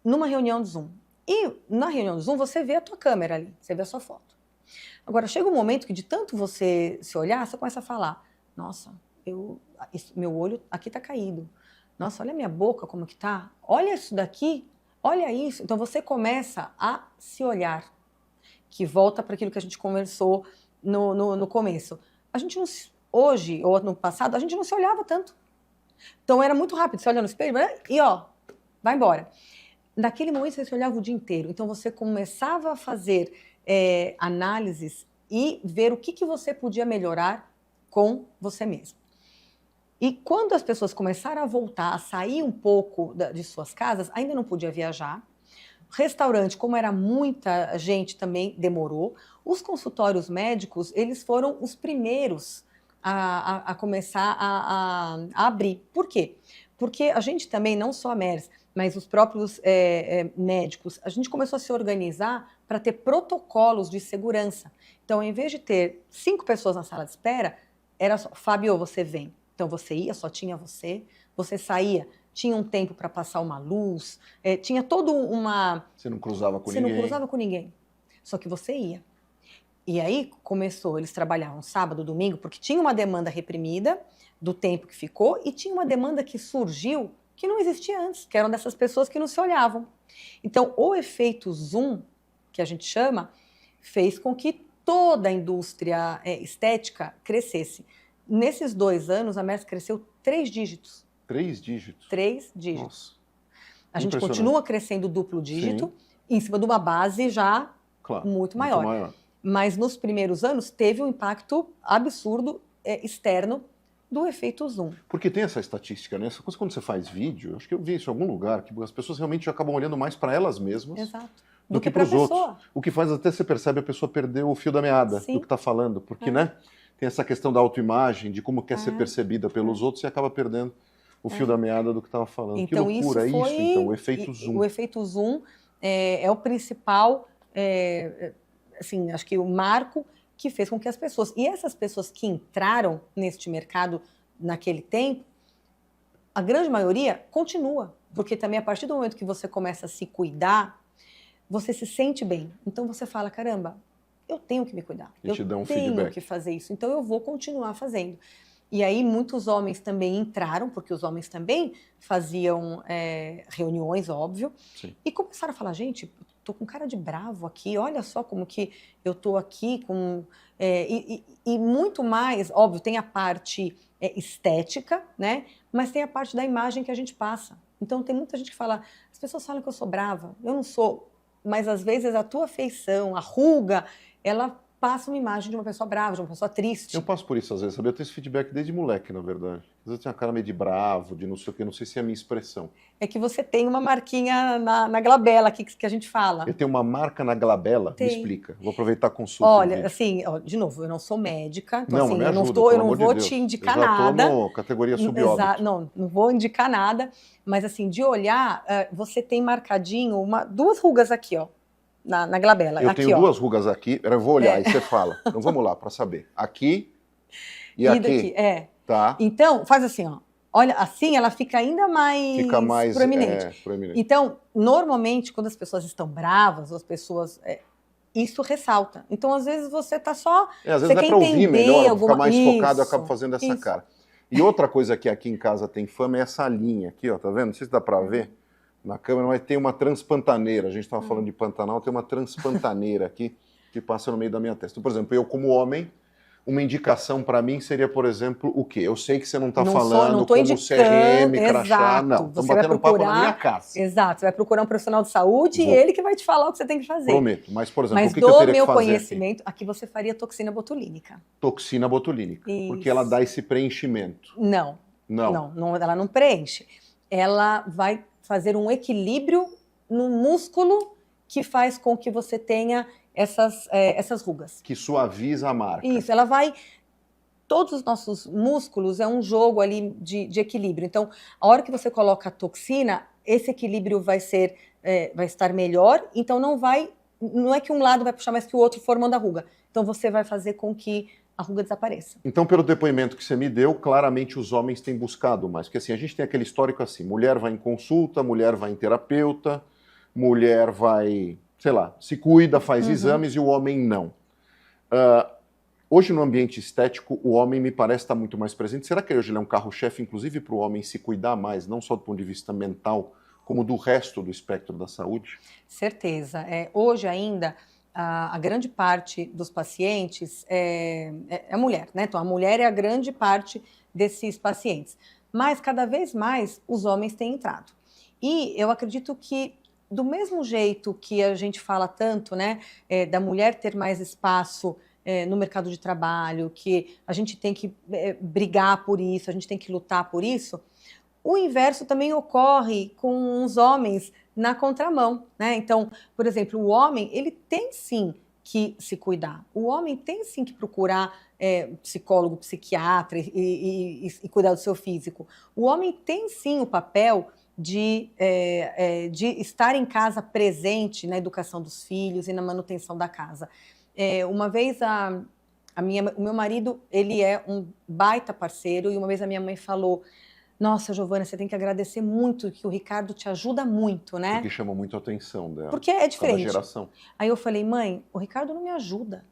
numa reunião do Zoom. E na reunião do Zoom você vê a tua câmera ali, você vê a sua foto. Agora, chega um momento que de tanto você se olhar, você começa a falar, nossa, meu olho aqui está caído. Nossa, olha a minha boca como que tá. Olha isso daqui, olha isso. Então você começa a se olhar, que volta para aquilo que a gente conversou no começo. A gente não, hoje ou no passado, a gente não se olhava tanto. Então era muito rápido, você olha no espelho e vai embora. Naquele momento você se olhava o dia inteiro. Então você começava a fazer análises e ver o que você podia melhorar com você mesmo. E quando as pessoas começaram a voltar, a sair um pouco de suas casas, ainda não podia viajar. Restaurante, como era muita gente, também demorou. Os consultórios médicos, eles foram os primeiros a começar a abrir. Por quê? Porque a gente também, não só a MERS, mas os próprios médicos, a gente começou a se organizar para ter protocolos de segurança. Então, em vez de ter 5 pessoas na sala de espera, era só, Fábio, você vem. Então, você ia, só tinha você saía, tinha um tempo para passar uma luz, tinha todo uma... Você não cruzava com ninguém. Você não cruzava com ninguém, só que você ia. E aí começou, eles trabalhavam sábado, domingo, porque tinha uma demanda reprimida do tempo que ficou e tinha uma demanda que surgiu que não existia antes, que eram dessas pessoas que não se olhavam. Então, o efeito Zoom, que a gente chama, fez com que toda a indústria estética crescesse. Nesses 2 anos, a MERS cresceu 3 dígitos. 3 dígitos? 3 dígitos. Nossa. A gente continua crescendo duplo dígito, Sim. em cima de uma base já muito maior. Muito maior. Mas nos primeiros anos teve um impacto absurdo externo do efeito Zoom. Porque tem essa estatística, né? Essa coisa quando você faz vídeo, acho que eu vi isso em algum lugar, que as pessoas realmente acabam olhando mais para elas mesmas. Exato. do que para os outros. O que faz até você percebe a pessoa perder o fio da meada do que está falando, porque né, tem essa questão da autoimagem, de como quer ser percebida pelos outros e acaba perdendo o fio da meada do que estava falando. Então, que loucura, isso então, o efeito zoom. O efeito zoom é o principal, assim, acho que o marco que fez com que as pessoas... E essas pessoas que entraram neste mercado naquele tempo, a grande maioria continua. Porque também a partir do momento que você começa a se cuidar, você se sente bem. Então você fala, caramba, eu tenho que me cuidar. Eu tenho que fazer isso. Então eu vou continuar fazendo. E aí muitos homens também entraram, porque os homens também faziam reuniões, óbvio. Sim. E começaram a falar, gente, tô com cara de bravo aqui, olha só como que eu tô aqui com... E muito mais, óbvio, tem a parte estética, né? Mas tem a parte da imagem que a gente passa. Então tem muita gente que fala, as pessoas falam que eu sou brava, eu não sou, mas às vezes a tua feição, a ruga, ela passa uma imagem de uma pessoa brava, de uma pessoa triste. Eu passo por isso às vezes, sabe? Eu tenho esse feedback desde moleque, na verdade. Às vezes eu tenho uma cara meio de bravo, de não sei o que, não sei se é a minha expressão. É que você tem uma marquinha na glabela aqui que a gente fala. Eu tenho uma marca na glabela? Me explica. Vou aproveitar a consulta. Olha, assim, de novo, eu não sou médica, então não, assim, me ajuda, eu não vou te indicar nada. Eu tô categoria subóbito. Não vou indicar nada, mas assim, de olhar, você tem marcadinho duas rugas aqui, ó. Na glabela. Eu tenho duas rugas aqui, eu vou olhar, aí você fala. Então vamos lá, para saber. Aqui e aqui. Daqui, Tá. Então, faz assim, ó. Olha, assim ela fica ainda mais, proeminente. Proeminente. Então, normalmente, quando as pessoas estão bravas, as pessoas... isso ressalta. Então, às vezes, você tá só... às vezes é para ouvir melhor, ficar mais focado, eu acabo fazendo essa cara. E outra coisa que aqui em casa tem fama é essa linha aqui, ó, tá vendo? Não sei se dá para ver na câmera, mas tem uma transpantaneira. A gente estava falando de Pantanal, tem uma transpantaneira aqui que passa no meio da minha testa. Então, por exemplo, eu como homem, uma indicação para mim seria, por exemplo, o quê? Eu sei que você não está falando como CRM, crachá, não. Estamos batendo um papo na minha casa. Exato, você vai procurar um profissional de saúde e ele que vai te falar o que você tem que fazer. Prometo, mas, por exemplo, o que eu teria que fazer conhecimento, aqui você faria toxina botulínica. Toxina botulínica, isso. Porque ela dá esse preenchimento. Não, ela não preenche. Ela vai fazer um equilíbrio no músculo que faz com que você tenha essas rugas. Que suaviza a marca. Isso, ela vai... Todos os nossos músculos é um jogo ali de equilíbrio. Então, a hora que você coloca a toxina, esse equilíbrio vai estar melhor. Então, não é que um lado vai puxar mais que o outro formando a ruga. Então, você vai fazer com que a ruga desapareça. Então, pelo depoimento que você me deu, claramente os homens têm buscado mais. Porque assim, a gente tem aquele histórico assim, mulher vai em consulta, mulher vai em terapeuta, mulher vai... sei lá, se cuida, faz exames e o homem não. Hoje, no ambiente estético, o homem me parece estar muito mais presente. Será que hoje ele é um carro-chefe, inclusive, para o homem se cuidar mais, não só do ponto de vista mental, como do resto do espectro da saúde? Certeza. Hoje ainda, a grande parte dos pacientes é a mulher, né? Então, a mulher é a grande parte desses pacientes. Mas, cada vez mais, os homens têm entrado. E eu acredito que do mesmo jeito que a gente fala tanto, né, da mulher ter mais espaço no mercado de trabalho, que a gente tem que brigar por isso, a gente tem que lutar por isso, o inverso também ocorre com os homens na contramão, né? Então, por exemplo, o homem, ele tem sim que se cuidar. O homem tem sim que procurar psicólogo, psiquiatra e cuidar do seu físico. O homem tem sim o papel de estar em casa presente na educação dos filhos e na manutenção da casa. Uma vez o meu marido, ele é um baita parceiro, e uma vez a minha mãe falou: nossa, Giovana, você tem que agradecer muito, que o Ricardo te ajuda muito, né? Porque chama muito a atenção dela. Porque é diferente. Cada geração. Aí eu falei: mãe, o Ricardo não me ajuda.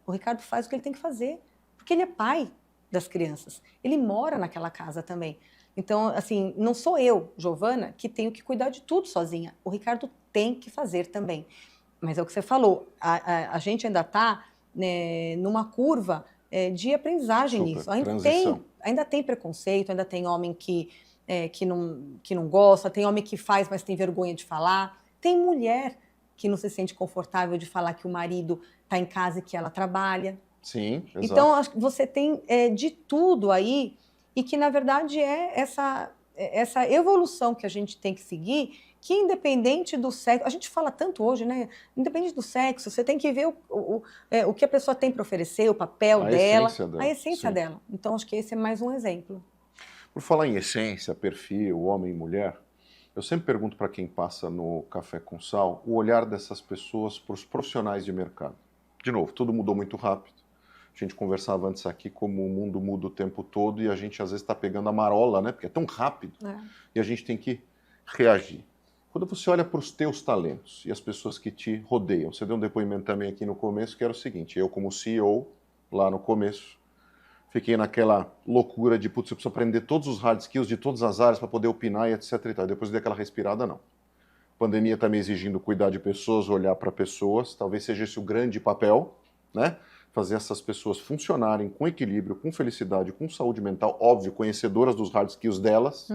O Ricardo faz o que ele tem que fazer, porque ele é pai das crianças. Ele mora naquela casa também. Então, assim, não sou eu, Giovana, que tenho que cuidar de tudo sozinha. O Ricardo tem que fazer também. Mas é o que você falou, a gente ainda está numa curva de aprendizagem nisso. Ainda tem preconceito, ainda tem homem que não gosta, tem homem que faz, mas tem vergonha de falar. Tem mulher que não se sente confortável de falar que o marido está em casa e que ela trabalha. Sim, exato. Então, acho que você tem de tudo aí, e que, na verdade, essa evolução que a gente tem que seguir, que independente do sexo, a gente fala tanto hoje, né? Independente do sexo, você tem que ver o que a pessoa tem para oferecer, o papel dela, a essência dela. Então, acho que esse é mais um exemplo. Por falar em essência, perfil, homem e mulher, eu sempre pergunto para quem passa no Café com Sal o olhar dessas pessoas para os profissionais de mercado. De novo, tudo mudou muito rápido. A gente conversava antes aqui como o mundo muda o tempo todo e a gente às vezes está pegando a marola, né? Porque é tão rápido e a gente tem que reagir. Quando você olha para os teus talentos e as pessoas que te rodeiam, você deu um depoimento também aqui no começo que era o seguinte, eu como CEO, lá no começo, fiquei naquela loucura de, putz, eu preciso aprender todos os hard skills de todas as áreas para poder opinar e etc. E tal. Depois dei aquela respirada, não. A pandemia está me exigindo cuidar de pessoas, olhar para pessoas, talvez seja esse o grande papel, né? Fazer essas pessoas funcionarem com equilíbrio, com felicidade, com saúde mental, óbvio, conhecedoras dos hard skills delas,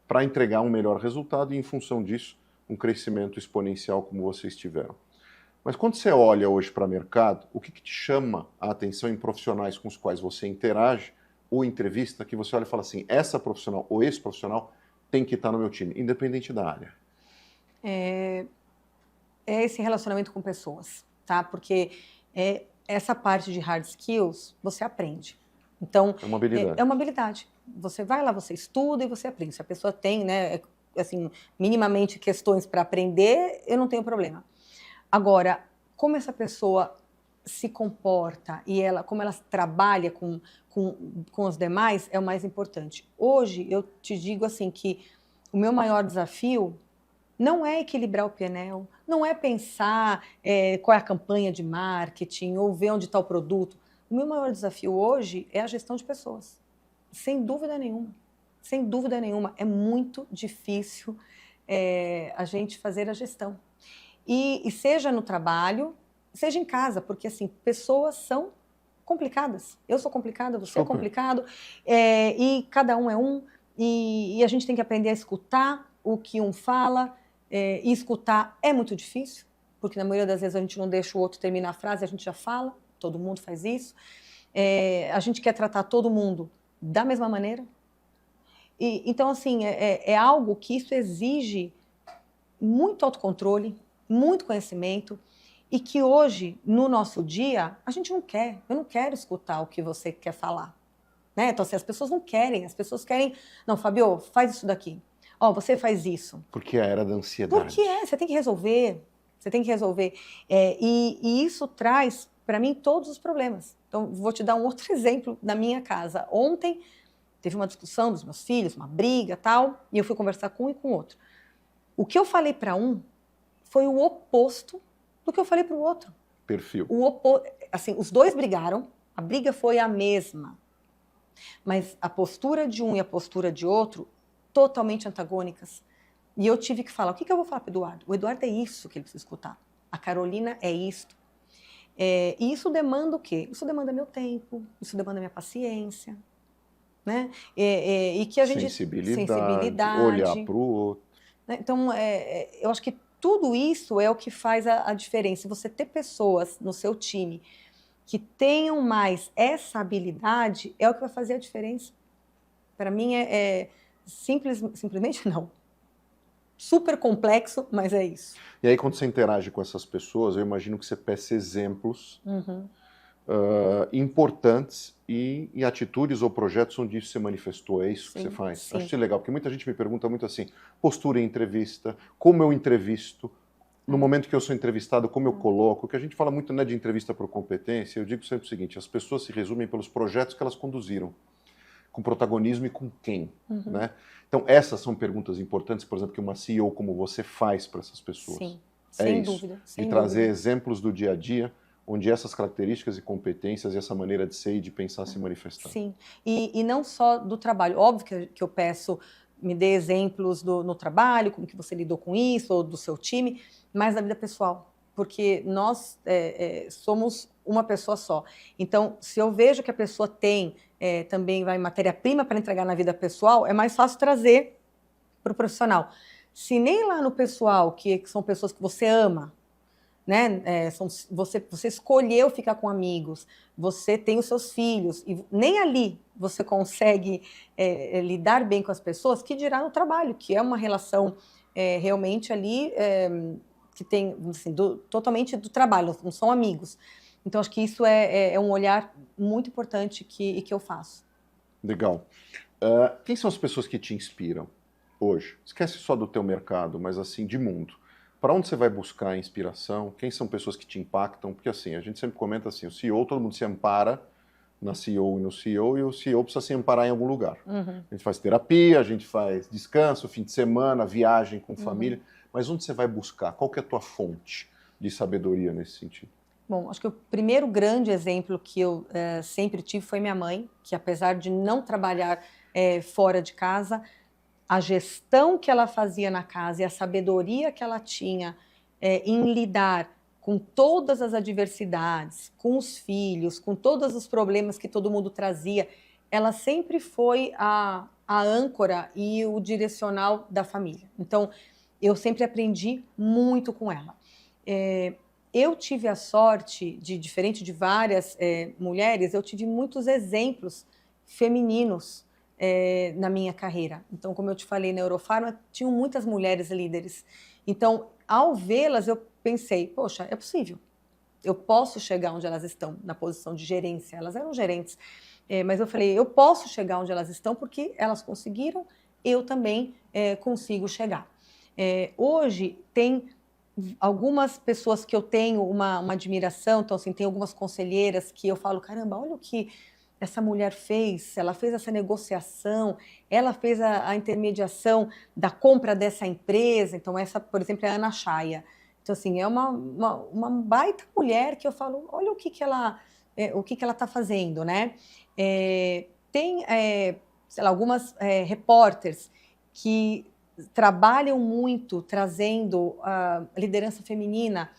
para entregar um melhor resultado e, em função disso, um crescimento exponencial como vocês tiveram. Mas quando você olha hoje para o mercado, o que te chama a atenção em profissionais com os quais você interage ou entrevista, que você olha e fala assim, essa profissional ou esse profissional tem que estar no meu time, independente da área? É esse relacionamento com pessoas, tá? Porque essa parte de hard skills, você aprende. Então, é uma habilidade. É uma habilidade. Você vai lá, você estuda e você aprende. Se a pessoa tem, né, assim, minimamente questões para aprender, eu não tenho problema. Agora, como essa pessoa se comporta e como ela trabalha com os demais é o mais importante. Hoje, eu te digo assim que o meu maior desafio não é equilibrar o P&L, não é pensar qual é a campanha de marketing ou ver onde está o produto. O meu maior desafio hoje é a gestão de pessoas. Sem dúvida nenhuma. Sem dúvida nenhuma. É muito difícil a gente fazer a gestão. E seja no trabalho, seja em casa, porque assim, pessoas são complicadas. Eu sou complicada, você é complicado, e cada um é um, e a gente tem que aprender a escutar o que um fala, e escutar é muito difícil, porque na maioria das vezes a gente não deixa o outro terminar a frase, a gente já fala, todo mundo faz isso. A gente quer tratar todo mundo da mesma maneira. Então, assim, é algo que isso exige muito autocontrole, muito conhecimento, e que hoje, no nosso dia, a gente não quer. Eu não quero escutar o que você quer falar. Né? Então, assim, as pessoas não querem, as pessoas querem... Não, Fabio, faz isso daqui. Ó, você faz isso. Porque é a era da ansiedade. Porque você tem que resolver. Você tem que resolver. E isso traz, para mim, todos os problemas. Então, vou te dar um outro exemplo da minha casa. Ontem, teve uma discussão dos meus filhos, uma briga, tal, e eu fui conversar com um e com o outro. O que eu falei para um foi o oposto do que eu falei para o outro. Perfil. Assim, os dois brigaram, a briga foi a mesma. Mas a postura de um e a postura de outro, totalmente antagônicas. E eu tive que falar, o que eu vou falar para o Eduardo? O Eduardo é isso que ele precisa escutar. A Carolina é isto. E isso demanda o quê? Isso demanda meu tempo, isso demanda minha paciência. Né? E que a gente... Sensibilidade, olhar para o outro. Né? Então, eu acho que tudo isso é o que faz a diferença. Você ter pessoas no seu time que tenham mais essa habilidade é o que vai fazer a diferença. Para mim simplesmente não. Super complexo, mas é isso. E aí quando você interage com essas pessoas, eu imagino que você peça exemplos importantes e atitudes ou projetos onde isso se manifestou. É isso que você faz? Sim. Acho isso legal, porque muita gente me pergunta muito assim, postura em entrevista, como eu entrevisto, no momento que eu sou entrevistado, como eu coloco, que a gente fala muito, né, de entrevista por competência, eu digo sempre o seguinte, as pessoas se resumem pelos projetos que elas conduziram, com protagonismo e com quem, né? Então essas são perguntas importantes, por exemplo, que uma CEO como você faz para essas pessoas. Sim, sem dúvida. E trazer exemplos do dia a dia, onde essas características e competências e essa maneira de ser e de pensar se manifestam. Sim, e não só do trabalho. Óbvio que eu peço, me dê exemplos no trabalho, como que você lidou com isso, ou do seu time, mas da vida pessoal. Porque nós somos uma pessoa só. Então, se eu vejo que a pessoa tem também matéria-prima para entregar na vida pessoal, é mais fácil trazer para o profissional. Se nem lá no pessoal, que são pessoas que você ama, né? Você escolheu ficar com amigos, você tem os seus filhos, e nem ali você consegue lidar bem com as pessoas, que dirá no trabalho, que é uma relação realmente ali que tem assim, totalmente do trabalho, não são amigos. Então, acho que isso é um olhar muito importante que eu faço. Legal. Quem são as pessoas que te inspiram hoje? Esquece só do teu mercado, mas assim, de mundo. Para onde você vai buscar inspiração? Quem são pessoas que te impactam? Porque assim, a gente sempre comenta assim, o CEO, todo mundo se ampara na CEO e no CEO, e o CEO precisa se amparar em algum lugar. Uhum. A gente faz terapia, a gente faz descanso, fim de semana, viagem com família, mas onde você vai buscar? Qual que é a tua fonte de sabedoria nesse sentido? Bom, acho que o primeiro grande exemplo que eu sempre tive foi minha mãe, que apesar de não trabalhar fora de casa, a gestão que ela fazia na casa e a sabedoria que ela tinha em lidar com todas as adversidades, com os filhos, com todos os problemas que todo mundo trazia, ela sempre foi a âncora e o direcional da família. Então, eu sempre aprendi muito com ela. Eu tive a sorte de, diferente de várias mulheres, eu tive muitos exemplos femininos na minha carreira. Então, como eu te falei, na Eurofarma, tinham muitas mulheres líderes. Então, ao vê-las, eu pensei, poxa, é possível. Eu posso chegar onde elas estão, na posição de gerência. Elas eram gerentes. Mas eu falei, eu posso chegar onde elas estão porque elas conseguiram, eu também consigo chegar. Hoje, tem algumas pessoas que eu tenho uma admiração, então, assim, tem algumas conselheiras que eu falo, caramba, olha o que essa mulher fez, ela fez essa negociação, ela fez a intermediação da compra dessa empresa. Então, essa, por exemplo, é a Ana Chaia. Então, assim, é uma baita mulher que eu falo, olha o que ela está fazendo, né? Tem, sei lá, algumas repórteres que trabalham muito trazendo a liderança feminina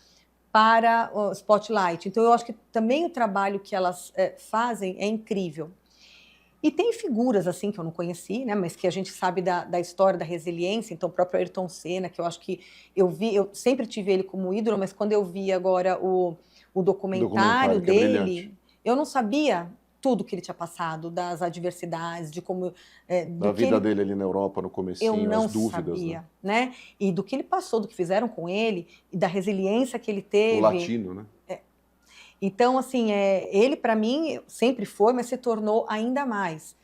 para o Spotlight. Então, eu acho que também o trabalho que elas fazem é incrível. E tem figuras assim que eu não conheci, né, mas que a gente sabe da história da resiliência. Então, o próprio Ayrton Senna, que eu acho que eu sempre tive ele como ídolo, mas quando eu vi agora o documentário que é dele, brilhante. eu não sabia tudo que ele tinha passado, das adversidades, de como... Da vida dele ali na Europa, no comecinho, eu não as dúvidas, sabia, né? E do que ele passou, do que fizeram com ele, e da resiliência que ele teve. O latino, né? Então, assim, ele para mim sempre foi, mas se tornou ainda mais.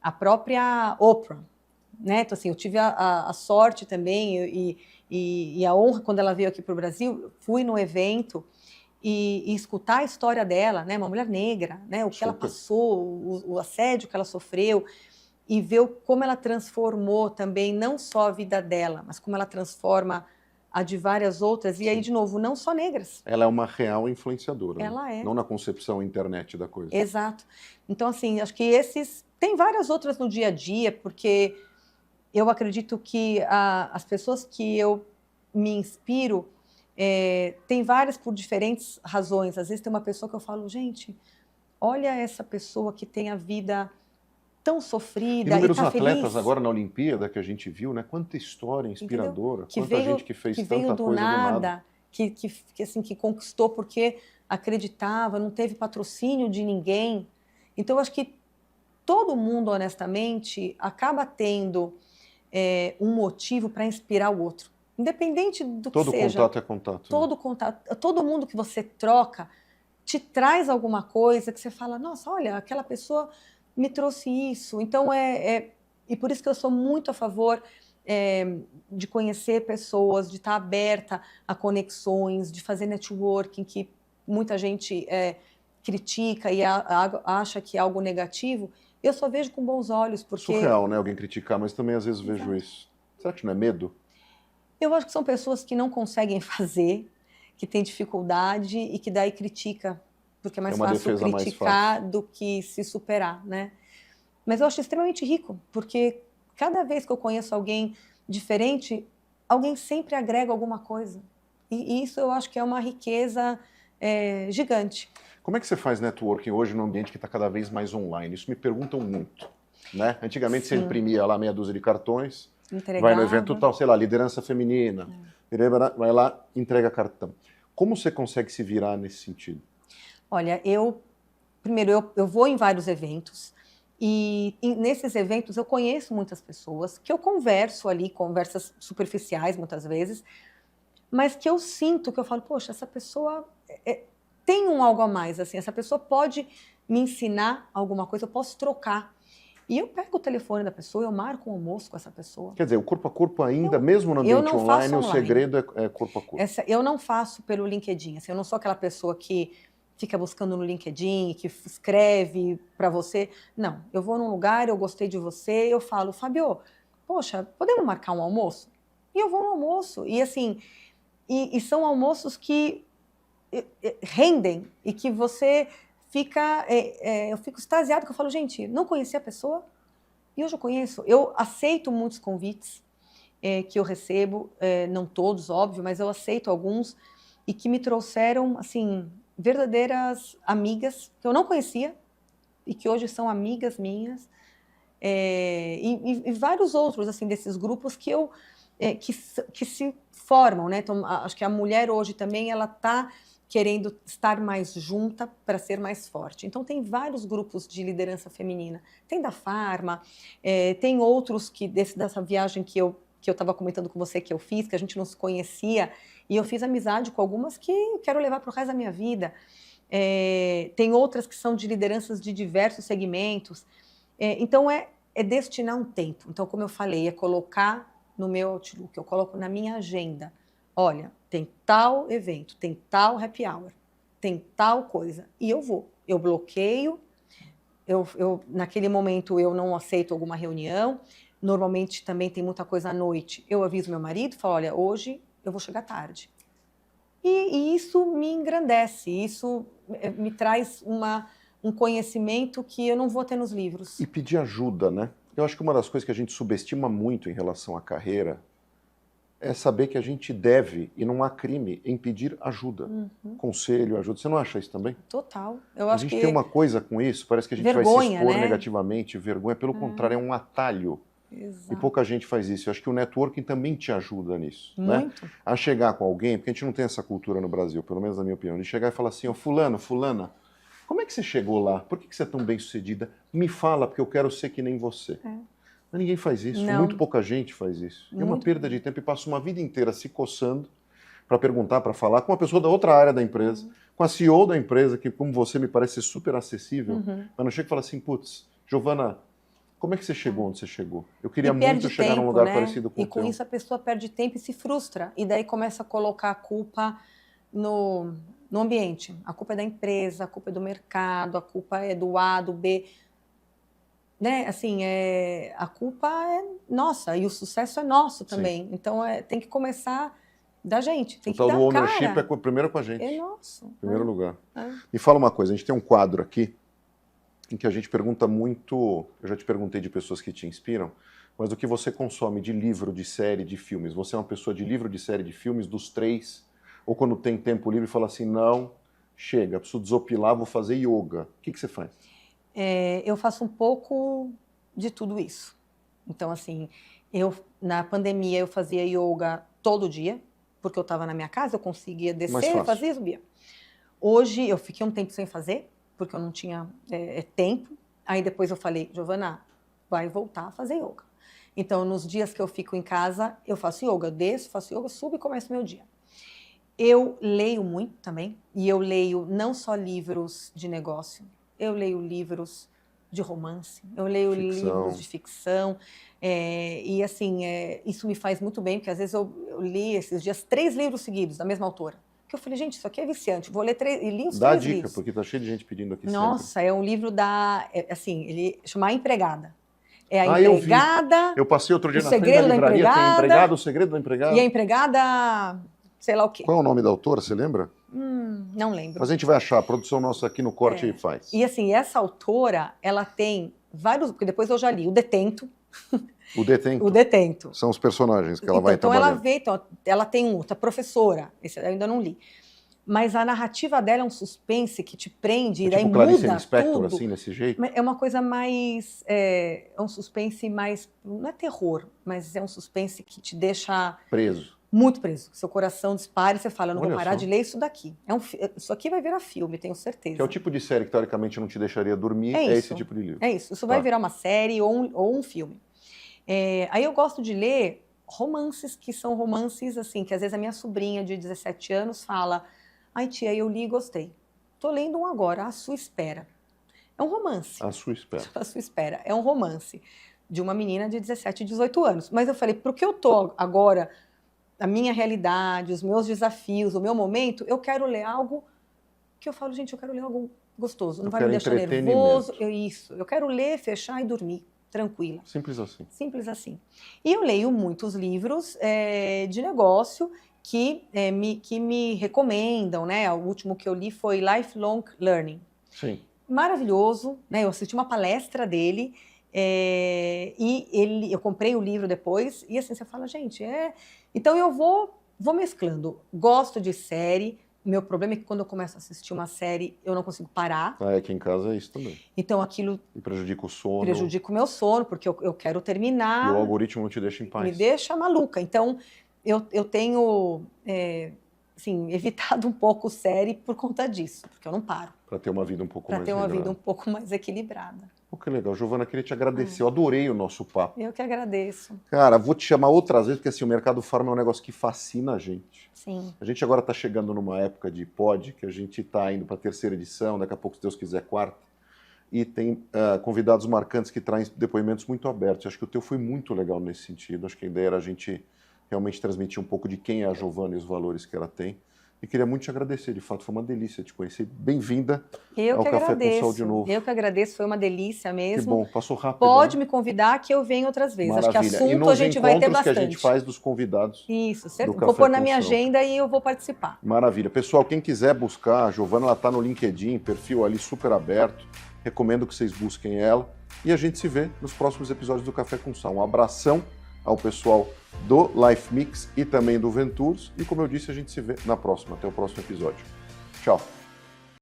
A própria Oprah, né? Então, assim, eu tive a sorte também e a honra quando ela veio aqui para o Brasil, fui no evento e escutar a história dela, né? Uma mulher negra, né? O que ela passou, o assédio que ela sofreu, e ver como ela transformou também não só a vida dela, mas como ela transforma a de várias outras, e aí, de novo, não só negras. Ela é uma real influenciadora. Ela né? é. Não na concepção internet da coisa. Exato. Então, assim, acho que esses... Tem várias outras no dia a dia, porque eu acredito que as pessoas que eu me inspiro, tem várias por diferentes razões. Às vezes tem uma pessoa que eu falo, gente, olha essa pessoa que tem a vida tão sofrida e Inúmeros tá atletas feliz. agora na Olimpíada que a gente viu, né? Quanta história inspiradora, que quanta veio, gente que fez que tanta veio do coisa nada, do nada. Que conquistou porque acreditava, não teve patrocínio de ninguém. Então, eu acho que todo mundo, honestamente, acaba tendo um motivo para inspirar o outro. Independente do que seja. Todo contato é contato. Todo contato. Todo mundo que você troca te traz alguma coisa que você fala, nossa, olha, aquela pessoa me trouxe isso. Então, e por isso que eu sou muito a favor de conhecer pessoas, de estar aberta a conexões, de fazer networking, que muita gente critica e acha que é algo negativo. Eu só vejo com bons olhos, porque... Surreal, né? Alguém criticar, mas também às vezes vejo isso. Será que não é medo? Eu acho que são pessoas que não conseguem fazer, que têm dificuldade e que daí critica, porque é mais fácil criticar do que se superar, né? Mas eu acho extremamente rico, porque cada vez que eu conheço alguém diferente, alguém sempre agrega alguma coisa. E isso eu acho que é uma riqueza gigante. Como é que você faz networking hoje num ambiente que está cada vez mais online? Isso me perguntam muito. Né? Antigamente você imprimia lá meia dúzia de cartões, vai no evento tal, sei lá, liderança feminina, vai lá, entrega cartão. Como você consegue se virar nesse sentido? Olha, primeiro, eu vou em vários eventos e nesses eventos eu conheço muitas pessoas que eu converso ali, conversas superficiais muitas vezes, mas que eu sinto, que eu falo, poxa, essa pessoa tem um algo a mais, assim, essa pessoa pode me ensinar alguma coisa, eu posso trocar. E eu pego o telefone da pessoa, eu marco um almoço com essa pessoa. Quer dizer, o corpo a corpo ainda, mesmo no ambiente online, o segredo é corpo a corpo. Eu não faço pelo LinkedIn, assim, eu não sou aquela pessoa que fica buscando no LinkedIn, que escreve para você. Não, eu vou num lugar, eu gostei de você, eu falo, Fabio, poxa, podemos marcar um almoço? E eu vou no almoço. E assim, e são almoços que rendem e que você fica... eu fico extasiada, que eu falo, gente, não conhecia a pessoa e hoje eu conheço. Eu aceito muitos convites que eu recebo, não todos, óbvio, mas eu aceito alguns e que me trouxeram, assim, verdadeiras amigas que eu não conhecia e que hoje são amigas minhas, e vários outros, assim, desses grupos que que se formam, né? Então, acho que a mulher hoje também, ela está querendo estar mais junta para ser mais forte. Então, tem vários grupos de liderança feminina. Tem da Pharma, tem outros dessa viagem que eu estava comentando com você que eu fiz, que a gente não se conhecia, e eu fiz amizade com algumas que eu quero levar para o resto da minha vida. Tem outras que são de lideranças de diversos segmentos. Então, é destinar um tempo. Então, como eu falei, é colocar no meu Outlook, eu coloco na minha agenda. Olha, tem tal evento, tem tal happy hour, tem tal coisa, e eu vou. Eu bloqueio, naquele momento eu não aceito alguma reunião, normalmente também tem muita coisa à noite. Eu aviso meu marido, falo, olha, hoje eu vou chegar tarde. E isso me engrandece, isso me traz um conhecimento que eu não vou ter nos livros. E pedir ajuda, né? Eu acho que uma das coisas que a gente subestima muito em relação à carreira é saber que a gente deve, e não há crime, em pedir ajuda. Conselho, ajuda. Você não acha isso também? Total. A gente tem uma coisa com isso, parece que a gente vergonha, vai se expor, né, negativamente, vergonha. Pelo contrário, é um atalho. Exato. E pouca gente faz isso. Eu acho que o networking também te ajuda nisso. Muito. Né? A chegar com alguém, porque a gente não tem essa cultura no Brasil, pelo menos na minha opinião, de chegar e falar assim, ó, fulano, fulana, como é que você chegou lá? Por que você é tão bem sucedida? Me fala, porque eu quero ser que nem você. Mas ninguém faz isso, Não. muito pouca gente faz isso. É uma perda de tempo e passa uma vida inteira se coçando para perguntar, para falar com uma pessoa da outra área da empresa, com a CEO da empresa, que como você me parece super acessível, mas não chega e fala assim, putz, Giovana, como é que você chegou onde você chegou? Eu queria muito chegar num lugar parecido com o teu. E com isso a pessoa perde tempo e se frustra. E daí começa a colocar a culpa no ambiente. A culpa é da empresa, a culpa é do mercado, a culpa é do A, do B. Né? Assim, a culpa é nossa e o sucesso é nosso também. Sim. Então tem que começar da gente. Tem o tal que dar do ownership primeiro com a gente. É nosso. Em primeiro lugar. Me fala uma coisa, a gente tem um quadro aqui em que a gente pergunta muito, eu já te perguntei de pessoas que te inspiram, mas do que você consome de livro, de série, de filmes. Você é uma pessoa de livro, de série, de filmes, dos três? Ou quando tem tempo livre fala assim, não, chega, preciso desopilar, vou fazer yoga. O que você faz? Eu faço um pouco de tudo isso. Então, assim, na pandemia eu fazia yoga todo dia, porque eu estava na minha casa, eu conseguia descer, fazia e subia. Hoje eu fiquei um tempo sem fazer, porque eu não tinha tempo. Aí depois eu falei, Giovana, vai voltar a fazer yoga. Então, nos dias que eu fico em casa, eu faço yoga, eu desço, faço yoga, subo e começo meu dia. Eu leio muito também, e eu leio não só livros de negócio, eu leio livros de romance, eu leio livros de ficção, e assim, isso me faz muito bem, porque às vezes eu li esses dias 3 livros seguidos da mesma autora. Que eu falei, gente, isso aqui é viciante, vou ler 3, e li os 3 livros. Dá dica, porque tá cheio de gente pedindo aqui. Nossa, sempre. É um livro assim, ele chama A Empregada. É a empregada. Eu passei outro dia na frente da livraria, tem empregado, o segredo da empregada. E a empregada, sei lá o quê. Qual é o nome da autora, você lembra? Não lembro. Mas a gente vai achar, a produção nossa aqui no corte faz. E assim, essa autora, ela tem vários, porque depois eu já li, O Detento. O Detento. O Detento. São os personagens que ela vai trabalhando. Então ela tem outra professora, esse eu ainda não li. Mas a narrativa dela é um suspense que te prende, e daí tipo muda Lispector, tudo. assim, desse jeito? É uma coisa mais... É um suspense mais... Não é terror, mas é um suspense que te deixa... Preso. muito preso. Seu coração dispara e você fala, eu não Olha vou parar só. de ler isso daqui. Isso aqui vai virar filme, tenho certeza. Que é o tipo de série que, teoricamente, não te deixaria dormir, É é isso. esse tipo de livro. É isso. Isso vai Tá. virar uma série ou um filme. Aí eu gosto de ler romances que são romances, assim, que às vezes a minha sobrinha de 17 anos fala, ai tia, eu li e gostei. Tô lendo um agora, A Sua Espera. É um romance. À sua espera. A Sua Espera. É um romance de uma menina de 17, 18 anos. Mas eu falei, pro que eu tô agora, a minha realidade, os meus desafios, o meu momento, eu quero ler algo que eu falo, gente, eu quero ler algo gostoso, não Eu vai me quero deixar entretenimento. nervoso. Eu quero ler, fechar e dormir, tranquila. Simples assim. Simples assim. E eu leio muitos livros de negócio que me recomendam, né? O último que eu li foi Lifelong Learning. Sim. Maravilhoso, né? Eu assisti uma palestra dele e eu comprei o livro depois e assim você fala, gente, então eu vou mesclando. Gosto de série. Meu problema é que quando eu começo a assistir uma série eu não consigo parar. Aqui em casa é isso também. Então aquilo E prejudica o sono. prejudica o meu sono porque eu quero terminar. E o algoritmo não te deixa em paz. Me deixa maluca. Então eu tenho assim, evitado um pouco série por conta disso, porque eu não paro. Para ter uma vida um pouco Para mais ter uma vida regrada. um pouco mais equilibrada. Pô, que legal. Giovana, queria te agradecer. Eu adorei o nosso papo. Eu que agradeço. Cara, vou te chamar outras vezes, porque assim, o mercado farma é um negócio que fascina a gente. Sim. A gente agora está chegando numa época de pod, que a gente está indo para a 3ª edição, daqui a pouco, se Deus quiser, 4ª. E tem convidados marcantes que trazem depoimentos muito abertos. Acho que o teu foi muito legal nesse sentido. Acho que a ideia era a gente realmente transmitir um pouco de quem é a Giovana e os valores que ela tem. E queria muito te agradecer, de fato, foi uma delícia te conhecer. Bem-vinda ao Café com Sal de novo. Eu que agradeço, foi uma delícia mesmo. Que bom, passou rápido. Pode né? me convidar que eu venho outras vezes. Maravilha. Acho que assunto e nos a gente vai ter encontros bastante. que a gente faz dos convidados. Isso, certo. do Vou Café pôr na com minha Sal. agenda e eu vou participar. Maravilha. Pessoal, quem quiser buscar, a Giovana, ela está no LinkedIn, perfil ali super aberto. Recomendo que vocês busquem ela. E a gente se vê nos próximos episódios do Café com Sal. Um abração ao pessoal do Life Mix e também do Ventures. E como eu disse, a gente se vê na próxima. Até o próximo episódio. Tchau.